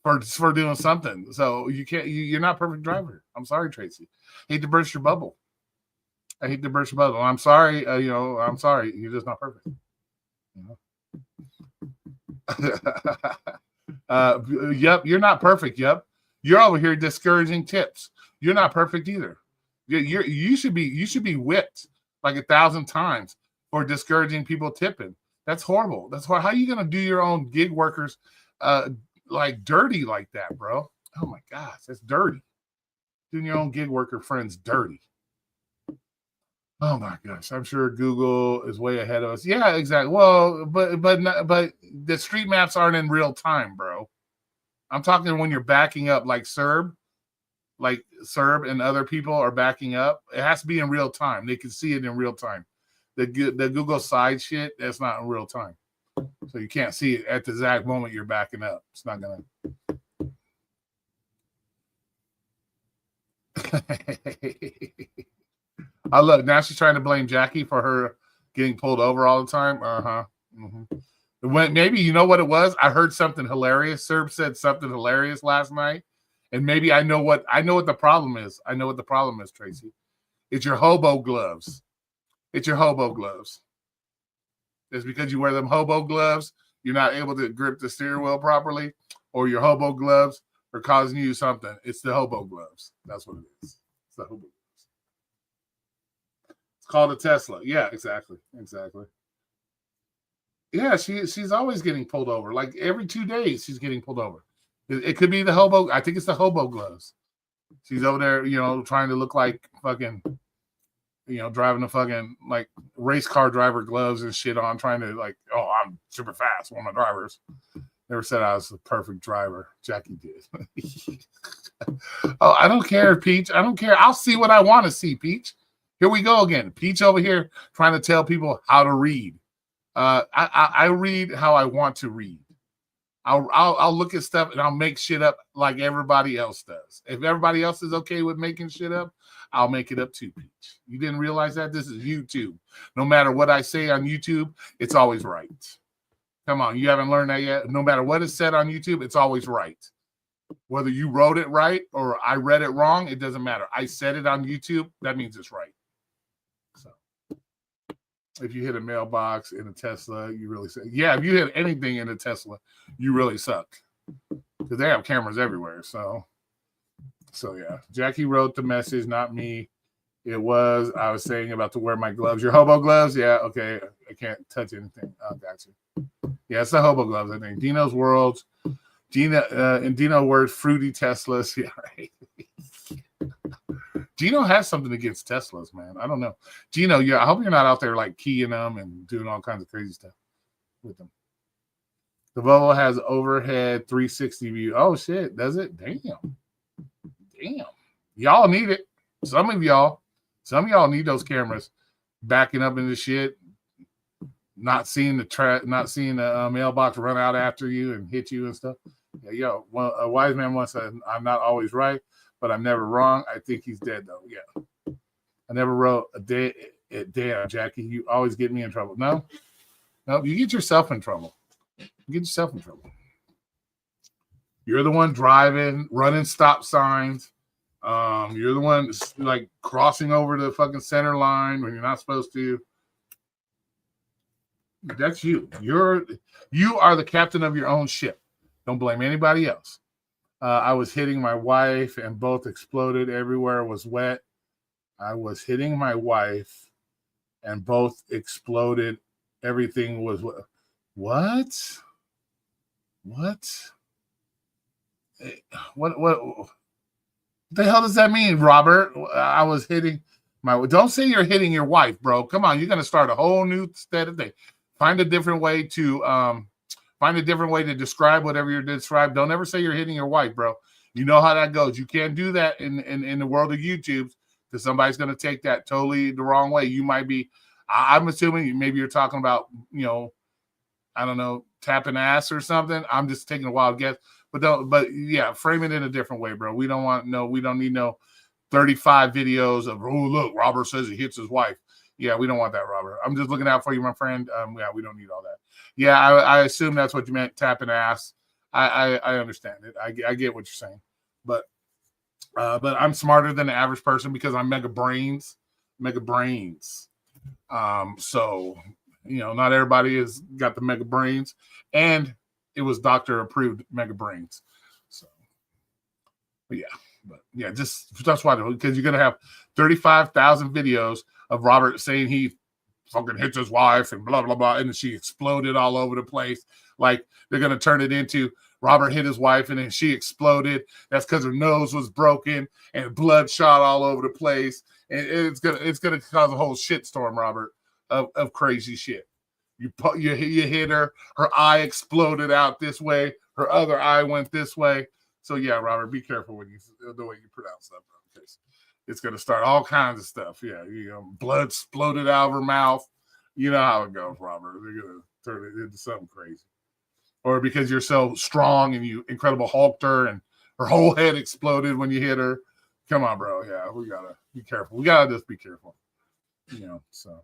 for doing something. So you can't. You're not a perfect driver. I'm sorry, Tracy. Hate to burst your bubble. I hate to burst your bubble. I'm sorry. I'm sorry. You're just not perfect. Yep, you're not perfect. Yep, you're over here discouraging tips. You're not perfect either. You should be whipped like 1,000 times for discouraging people tipping. That's horrible. That's why. How are you gonna do your own gig workers like dirty like that, bro? Oh my gosh, that's dirty. Doing your own gig worker friends dirty. Oh my gosh, I'm sure Google is way ahead of us. Yeah, exactly. Well, but the street maps aren't in real time, bro. I'm talking when you're backing up, like Serb and other people are backing up. It has to be in real time. They can see it in real time. The Google side shit, that's not in real time, so you can't see it at the exact moment you're backing up. It's not gonna. I look, now she's trying to blame Jackie for her getting pulled over all the time. When maybe you know what it was. I heard something hilarious. Serb said something hilarious last night, and maybe I know what the problem is. I know what the problem is, Tracy. It's your hobo gloves. It's your hobo gloves. It's because you wear them hobo gloves, you're not able to grip the steering wheel properly, or your hobo gloves are causing you something. It's the hobo gloves. That's what it is. It's the hobo gloves. It's called a Tesla. Yeah, exactly. Yeah, she's always getting pulled over. Like every 2 days, she's getting pulled over. It could be the hobo. I think it's the hobo gloves. She's over there, trying to look like fucking, driving a fucking like race car driver gloves and shit on, trying to like, oh, I'm super fast. One of my drivers. Never said I was the perfect driver. Jackie did. Oh, I don't care, Peach. I don't care. I'll see what I want to see, Peach. Here we go again. Peach over here trying to tell people how to read. I read how I want to read. I'll look at stuff and I'll make shit up like everybody else does. If everybody else is okay with making shit up, I'll make it up too, Peach. You didn't realize that? This is YouTube. No matter what I say on YouTube, it's always right. Come on, you haven't learned that yet? No matter what is said on YouTube, it's always right. Whether you wrote it right or I read it wrong, it doesn't matter. I said it on YouTube, that means it's right. So if you hit a mailbox in a Tesla, you really suck. Yeah, if you hit anything in a Tesla, you really suck. Because they have cameras everywhere. So yeah. Jackie wrote the message, not me. I was saying about to wear my gloves. Your hobo gloves? Yeah, okay. I can't touch anything. Oh, gotcha. Yeah, it's the hobo gloves, I think. Dino's World. And Dino words fruity Teslas. Yeah, right. Gino has something against Teslas, man. I don't know. Gino, yeah, I hope you're not out there like keying them and doing all kinds of crazy stuff with them. The Volvo has overhead 360 view. Oh shit, does it? Damn. Y'all need it. Some of y'all need those cameras backing up into shit, not seeing the mailbox run out after you and hit you and stuff. Yeah, yo, well, a wise man once said, "I'm not always right, but I'm never wrong." I think he's dead though. Yeah, I never wrote a day. Damn, Jackie, you always get me in trouble. No, you get yourself in trouble. You get yourself in trouble. You're the one driving, running stop signs. You're the one like crossing over the fucking center line when you're not supposed to. That's you. You are the captain of your own ship. Don't blame anybody else. I was hitting my wife and both exploded. Everywhere was wet. I was hitting my wife and both exploded. Everything was what? What the hell does that mean, Robert? I was hitting my. Don't say you're hitting your wife, bro. Come on, you're gonna start a whole new set of thing. Find a different way to describe whatever you're describing. Don't ever say you're hitting your wife, bro. You know how that goes. You can't do that in the world of YouTube because somebody's gonna take that totally the wrong way. You might be. I'm assuming maybe you're talking about, I don't know, tapping ass or something. I'm just taking a wild guess. But yeah, frame it in a different way, bro. We don't need no 35 videos of, oh, look, Robert says he hits his wife. Yeah, we don't want that, Robert. I'm just looking out for you, my friend. Yeah, we don't need all that. Yeah, I assume that's what you meant, tapping ass. I understand it. I get what you're saying. But I'm smarter than the average person because I'm mega brains. So, not everybody has got the mega brains. And it was doctor approved mega brains. So, but yeah, just that's why, because you're gonna have 35,000 videos of Robert saying he fucking hits his wife and blah blah blah, and she exploded all over the place. Like they're gonna turn it into Robert hit his wife and then she exploded. That's because her nose was broken and blood shot all over the place. And it's gonna cause a whole shitstorm, Robert, of crazy shit. You hit her eye exploded out this way, her other eye went this way. So yeah, Robert, be careful when the way you pronounce that, because it's gonna start all kinds of stuff. Yeah, blood exploded out of her mouth. You know how it goes, Robert. They're gonna turn it into something crazy. Or because you're so strong and you incredible hulked her and her whole head exploded when you hit her. Come on, bro. Yeah, we gotta be careful. We gotta just be careful. So.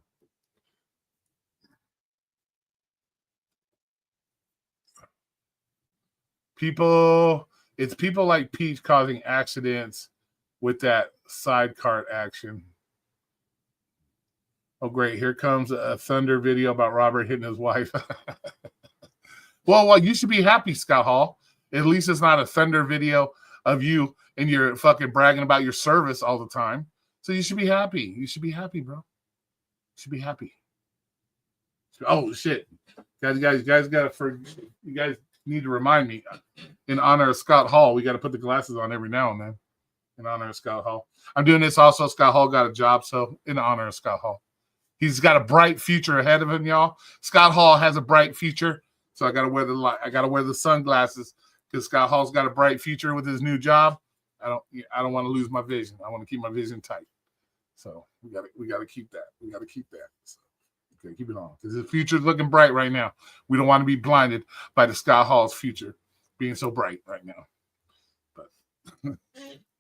It's people like Peach causing accidents with that side cart action. Oh, great. Here comes a Thunder video about Robert hitting his wife. Well, you should be happy, Scott Hall. At least it's not a Thunder video of you and you're fucking bragging about your service all the time. So you should be happy. You should be happy, bro. You should be happy. Oh, shit. You guys need to remind me, in honor of Scott Hall, we got to put the glasses on every now and then in honor of Scott Hall. I'm doing this also. Scott Hall got a job, so in honor of Scott Hall. He's got a bright future ahead of him, y'all. Scott Hall has a bright future, so I got to wear the sunglasses because Scott Hall's got a bright future with his new job. I don't want to lose my vision. I want to keep my vision tight. So we got to keep that. We got to keep that. So. Okay, keep it on because the future's looking bright right now. We don't want to be blinded by the Scott Hall's future being so bright right now. But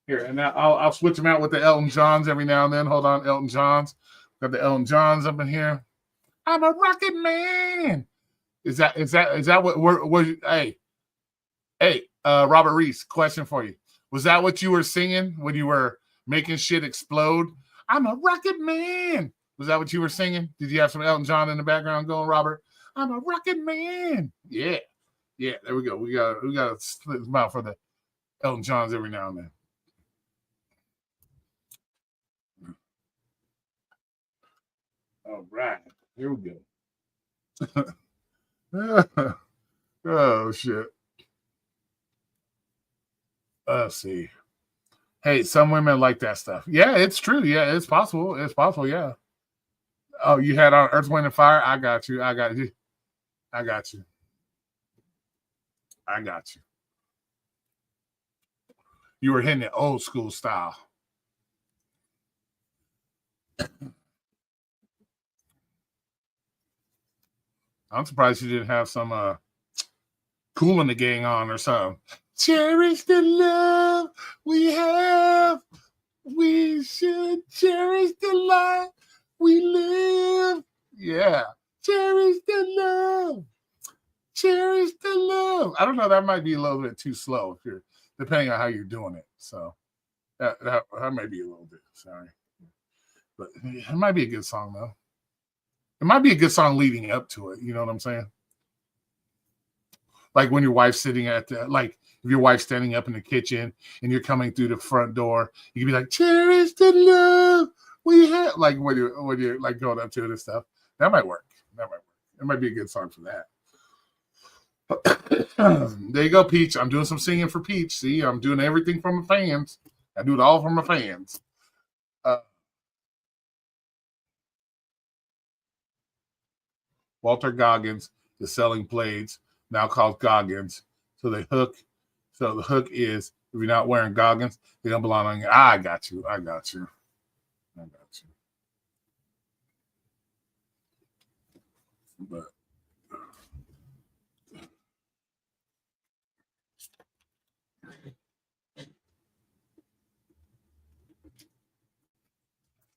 here, and now I'll switch them out with the Elton Johns every now and then. Hold on, Elton Johns. Got the Elton Johns up in here. I'm a rocket man. Is that what we're hey, Robert Reese, question for you. Was that what you were singing when you were making shit explode? I'm a rocket man. Was that what you were singing? Did you have some Elton John in the background going, Robert? I'm a rocket man. Yeah. There we go. We got to split them out for the Elton Johns every now and then. All right. Here we go. Oh shit. Let's see. Hey, some women like that stuff. Yeah, it's true. Yeah, it's possible. Yeah. Oh, you had on Earth, Wind, and Fire? I got you. You were hitting it old school style. I'm surprised you didn't have some Cool in the Gang on or something. Cherish the love we have. We should cherish the life we live. Yeah. Cherish the love. Cherish the love. I don't know. That might be a little bit too slow if you're depending on how you're doing it. So that might be a little bit. Sorry. But it might be a good song though. It might be a good song leading up to it. You know what I'm saying? Like when your wife's sitting at the, like if your wife's standing up in the kitchen and you're coming through the front door, you can be like, cherish the love we have. Like when you're like going up to it and stuff. That might work. It might be a good song for that. There you go, Peach. I'm doing some singing for Peach. See, I'm doing everything from my fans. I do it all from my fans. Walter Goggins is selling blades, now called Goggins. So the hook is if you're not wearing Goggins, they don't belong on you. I got you. But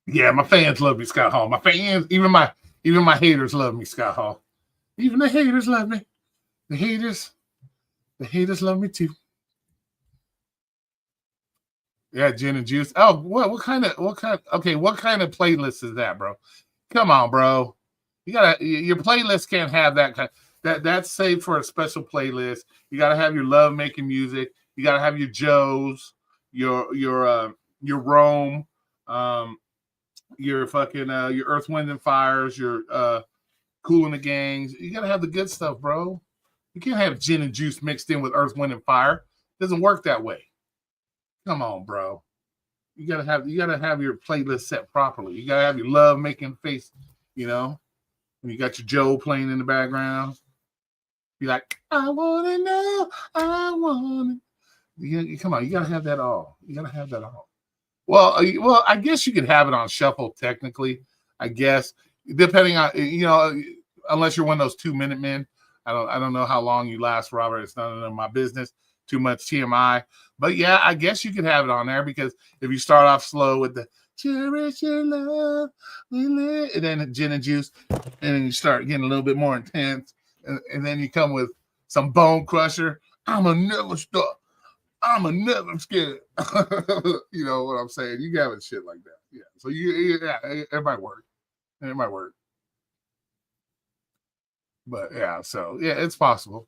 yeah, my fans love me, Scott Hall. My fans, even my haters love me, Scott Hall. Even the haters love me. The haters love me too. Yeah, gin and juice. Oh, what kind of playlist is that, bro? Come on, bro. Your playlist can't have that kind. That's saved for a special playlist. You gotta have your love making music. You gotta have your Joes, your Rome, your fucking your Earth, Wind and Fires, your Cool in the Gangs. You gotta have the good stuff, bro. You can't have gin and juice mixed in with Earth, Wind and Fire. It doesn't work that way. Come on, bro. You gotta have your playlist set properly. You gotta have your love making face, you know. And you got your Joe playing in the background. Be like, I wanna know, I wanna. Come on, you gotta have that all. Well, I guess you could have it on shuffle technically. I guess depending on unless you're one of those 2-minute men. I don't know how long you last, Robert. It's none of my business. Too much TMI. But yeah, I guess you could have it on there because if you start off slow with the cherish your love, and then gin and juice, and then you start getting a little bit more intense, and then you come with some Bone Crusher. I'ma never stop. I'ma never scared. You know what I'm saying? You got it shit like that. Yeah. So it might work. It might work. But yeah, so yeah, it's possible.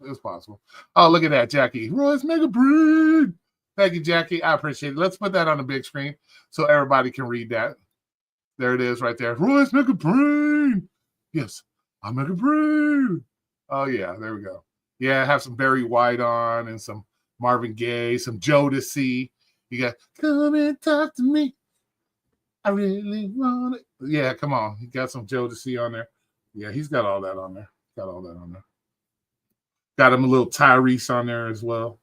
Oh, look at that, Jackie. Roy's Mega Brain. Thank you, Jackie. I appreciate it. Let's put that on the big screen so everybody can read that. There it is right there. Roy's Mega Brain. Yes, I'm Mega Brain. Oh yeah, there we go. Yeah, have some Barry White on and some Marvin Gaye, some Jodeci. You got come and talk to me. I really want it. Yeah, come on. He got some Jodeci on there. Yeah, he's got all that on there. Got him a little Tyrese on there as well.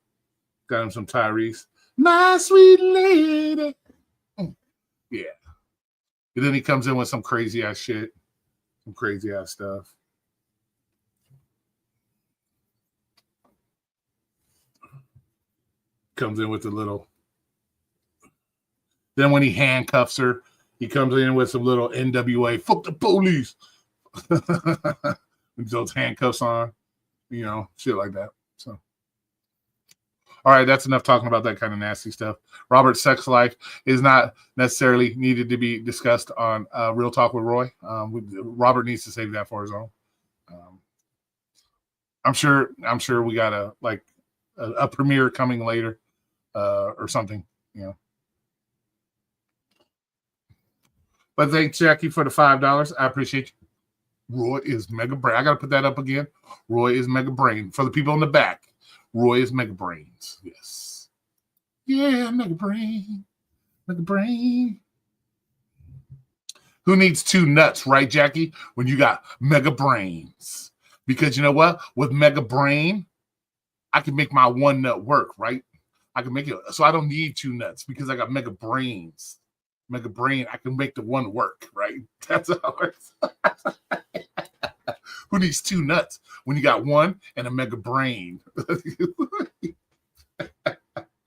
Got him some Tyrese. My sweet lady. Yeah. And then he comes in with some crazy ass shit. Some crazy ass stuff. Comes in with a little. Then when he handcuffs her, he comes in with some little NWA. Fuck the police. With those handcuffs on, shit like that. So, all right, that's enough talking about that kind of nasty stuff. Robert's sex life is not necessarily needed to be discussed on Real Talk with Roy. Robert needs to save that for his own. I'm sure we got a premiere coming later or something, But thanks, Jackie, for the $5. I appreciate you. Roy is Mega Brain. I got to put that up again. Roy is Mega Brain. For the people in the back, Roy is Mega Brains. Yes. Yeah, Mega Brain. Mega Brain. Who needs 2 nuts, right, Jackie? When you got Mega Brains. Because you know what? With Mega Brain, I can make my 1 nut work, right? I can make it. So I don't need 2 nuts because I got Mega Brains. Mega Brain, I can make the 1 work, right? That's how it works. Who needs 2 nuts? when you got one and a mega brain.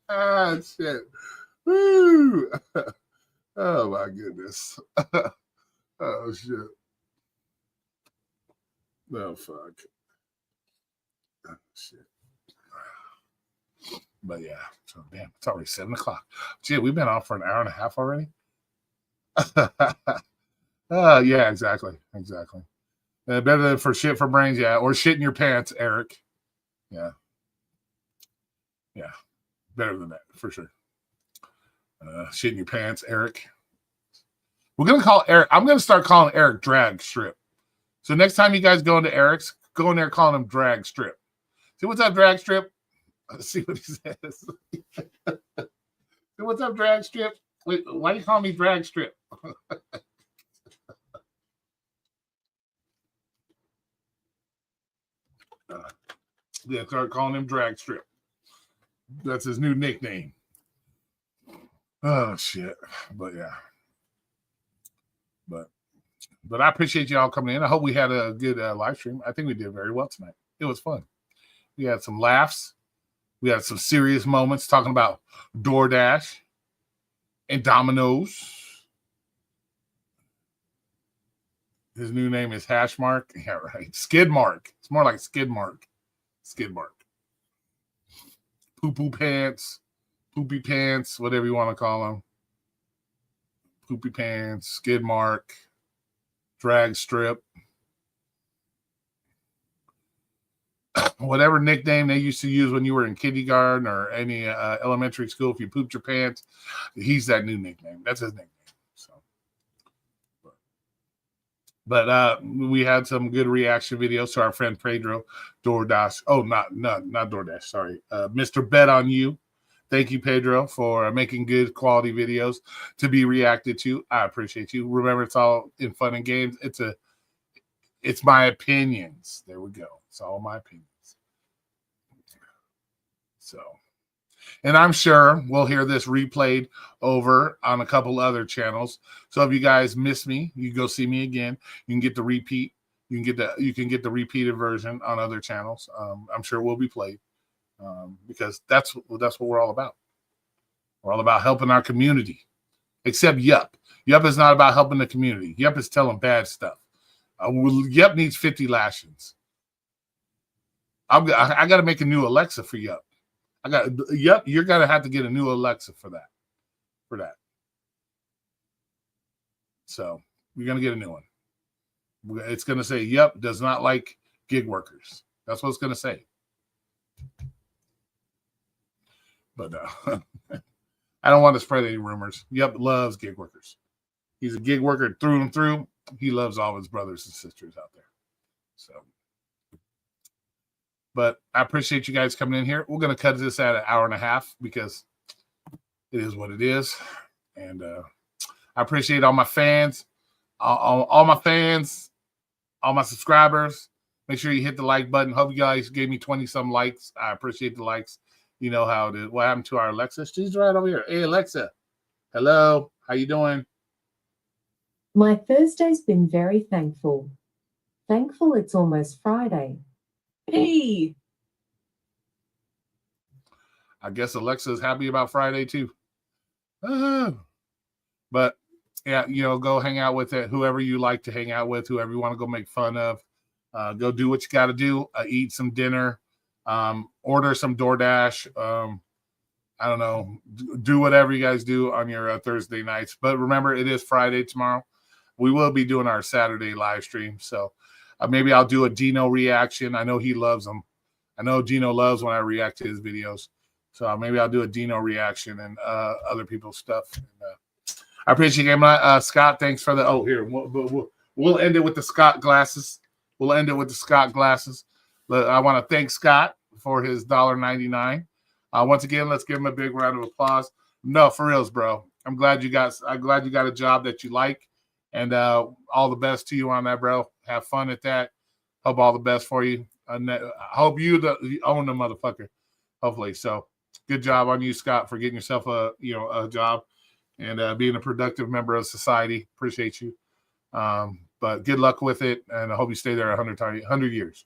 Ah, shit. Woo. Oh, my goodness. Oh, shit. Oh, fuck. Oh, shit. But yeah, so damn, it's already 7 o'clock. Gee, we've been on for an hour and a half already. Yeah, exactly. Better than for shit for brains, yeah, or shit in your pants, Eric. Yeah, better than that for sure. Shit in your pants, Eric. We're gonna call Eric. I'm gonna start calling Eric Drag Strip. So next time you guys go into Eric's, go in there calling him Drag Strip. See what's up, Drag Strip? Let's see what he says. See what's up, Drag Strip? Wait, why do you call me Drag Strip? Yeah, start calling him Drag Strip. That's his new nickname. Oh shit! But yeah, but I appreciate y'all coming in. I hope we had a good live stream. I think we did very well tonight. It was fun. We had some laughs. We had some serious moments talking about DoorDash and Domino's. His new name is Hashmark. Yeah, right. Skidmark. It's more like Skidmark. Skidmark. Poo-poo pants. Poopy pants. Whatever you want to call them. Poopy pants. Skidmark. Drag strip. Whatever nickname they used to use when you were in kindergarten or any elementary school, if you pooped your pants, he's that new nickname. That's his nickname. So, but we had some good reaction videos to our friend Pedro DoorDash. Oh, not DoorDash. Sorry, Mr. Bet on You. Thank you, Pedro, for making good quality videos to be reacted to. I appreciate you. Remember, it's all in fun and games. It's my opinions. There we go. It's all my opinions. So, and I'm sure we'll hear this replayed over on a couple other channels. So if you guys miss me, you go see me again. You can get the repeat. You can get the repeated version on other channels. I'm sure it will be played because that's what we're all about. We're all about helping our community. Except Yup. Yup is not about helping the community. Yup is telling bad stuff. Yup needs 50 lashings. I got to make a new Alexa for Yup. You're gonna have to get a new Alexa for that. So you're gonna get a new one. It's gonna say, "Yup, does not like gig workers." That's what it's gonna say. But I don't want to spread any rumors. Yup loves gig workers. He's a gig worker through and through. He loves all his brothers and sisters out there. So. But I appreciate you guys coming in here. We're going to cut this at an hour and a half because it is what it is. And I appreciate all my fans, all my fans, all my subscribers. Make sure you hit the like button. Hope you guys gave me 20-some likes. I appreciate the likes. You know how it is. What happened to our Alexa? She's right over here. Hey, Alexa. Hello. How you doing? My Thursday's been very thankful. Thankful it's almost Friday. Hey. I guess Alexa's happy about Friday too. But yeah, go hang out with it. Whoever you like to hang out with, whoever you want to go make fun of, go do what you got to do. Eat some dinner, order some DoorDash. I don't know, do whatever you guys do on your Thursday nights. But remember, it is Friday tomorrow. We will be doing our Saturday live stream, so. Maybe I'll do a Dino reaction. I know he loves them. I know Dino loves when I react to his videos. So maybe I'll do a Dino reaction and other people's stuff. And, I appreciate it. Scott, thanks for the. Oh, here. We'll end it with the Scott glasses. I want to thank Scott for his $1.99. Once again, let's give him a big round of applause. No, for reals, bro. I'm glad you got a job that you like. And all the best to you on that, bro. Have fun at that. Hope all the best for you. I hope you own the motherfucker. Hopefully. So good job on you, Scott, for getting yourself a job and being a productive member of society. Appreciate you. But good luck with it. And I hope you stay there 100 years.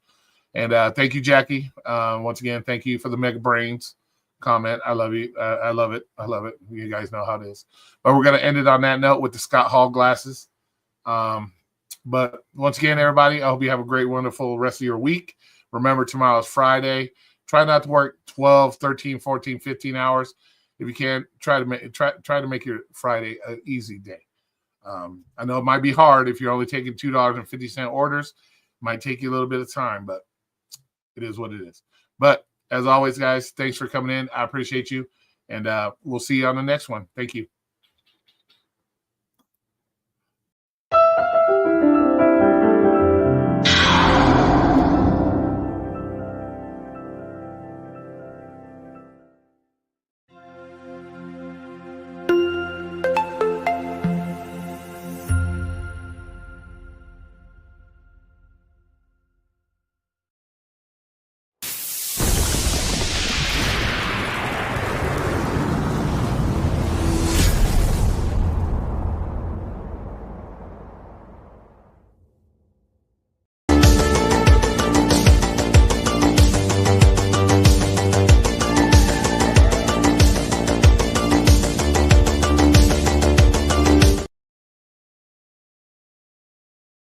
And thank you, Jackie. Once again, thank you for the Mega Brains comment. I love you. I love it. I love it. You guys know how it is. But we're going to end it on that note with the Scott Hall glasses. But once again, everybody, I hope you have a great, wonderful rest of your week. Remember, tomorrow's Friday. Try not to work 12, 13, 14, 15 hours. If you can, try to make your Friday an easy day. I know it might be hard if you're only taking $2.50 orders. It might take you a little bit of time, but it is what it is. But as always, guys, thanks for coming in. I appreciate you. And we'll see you on the next one. Thank you.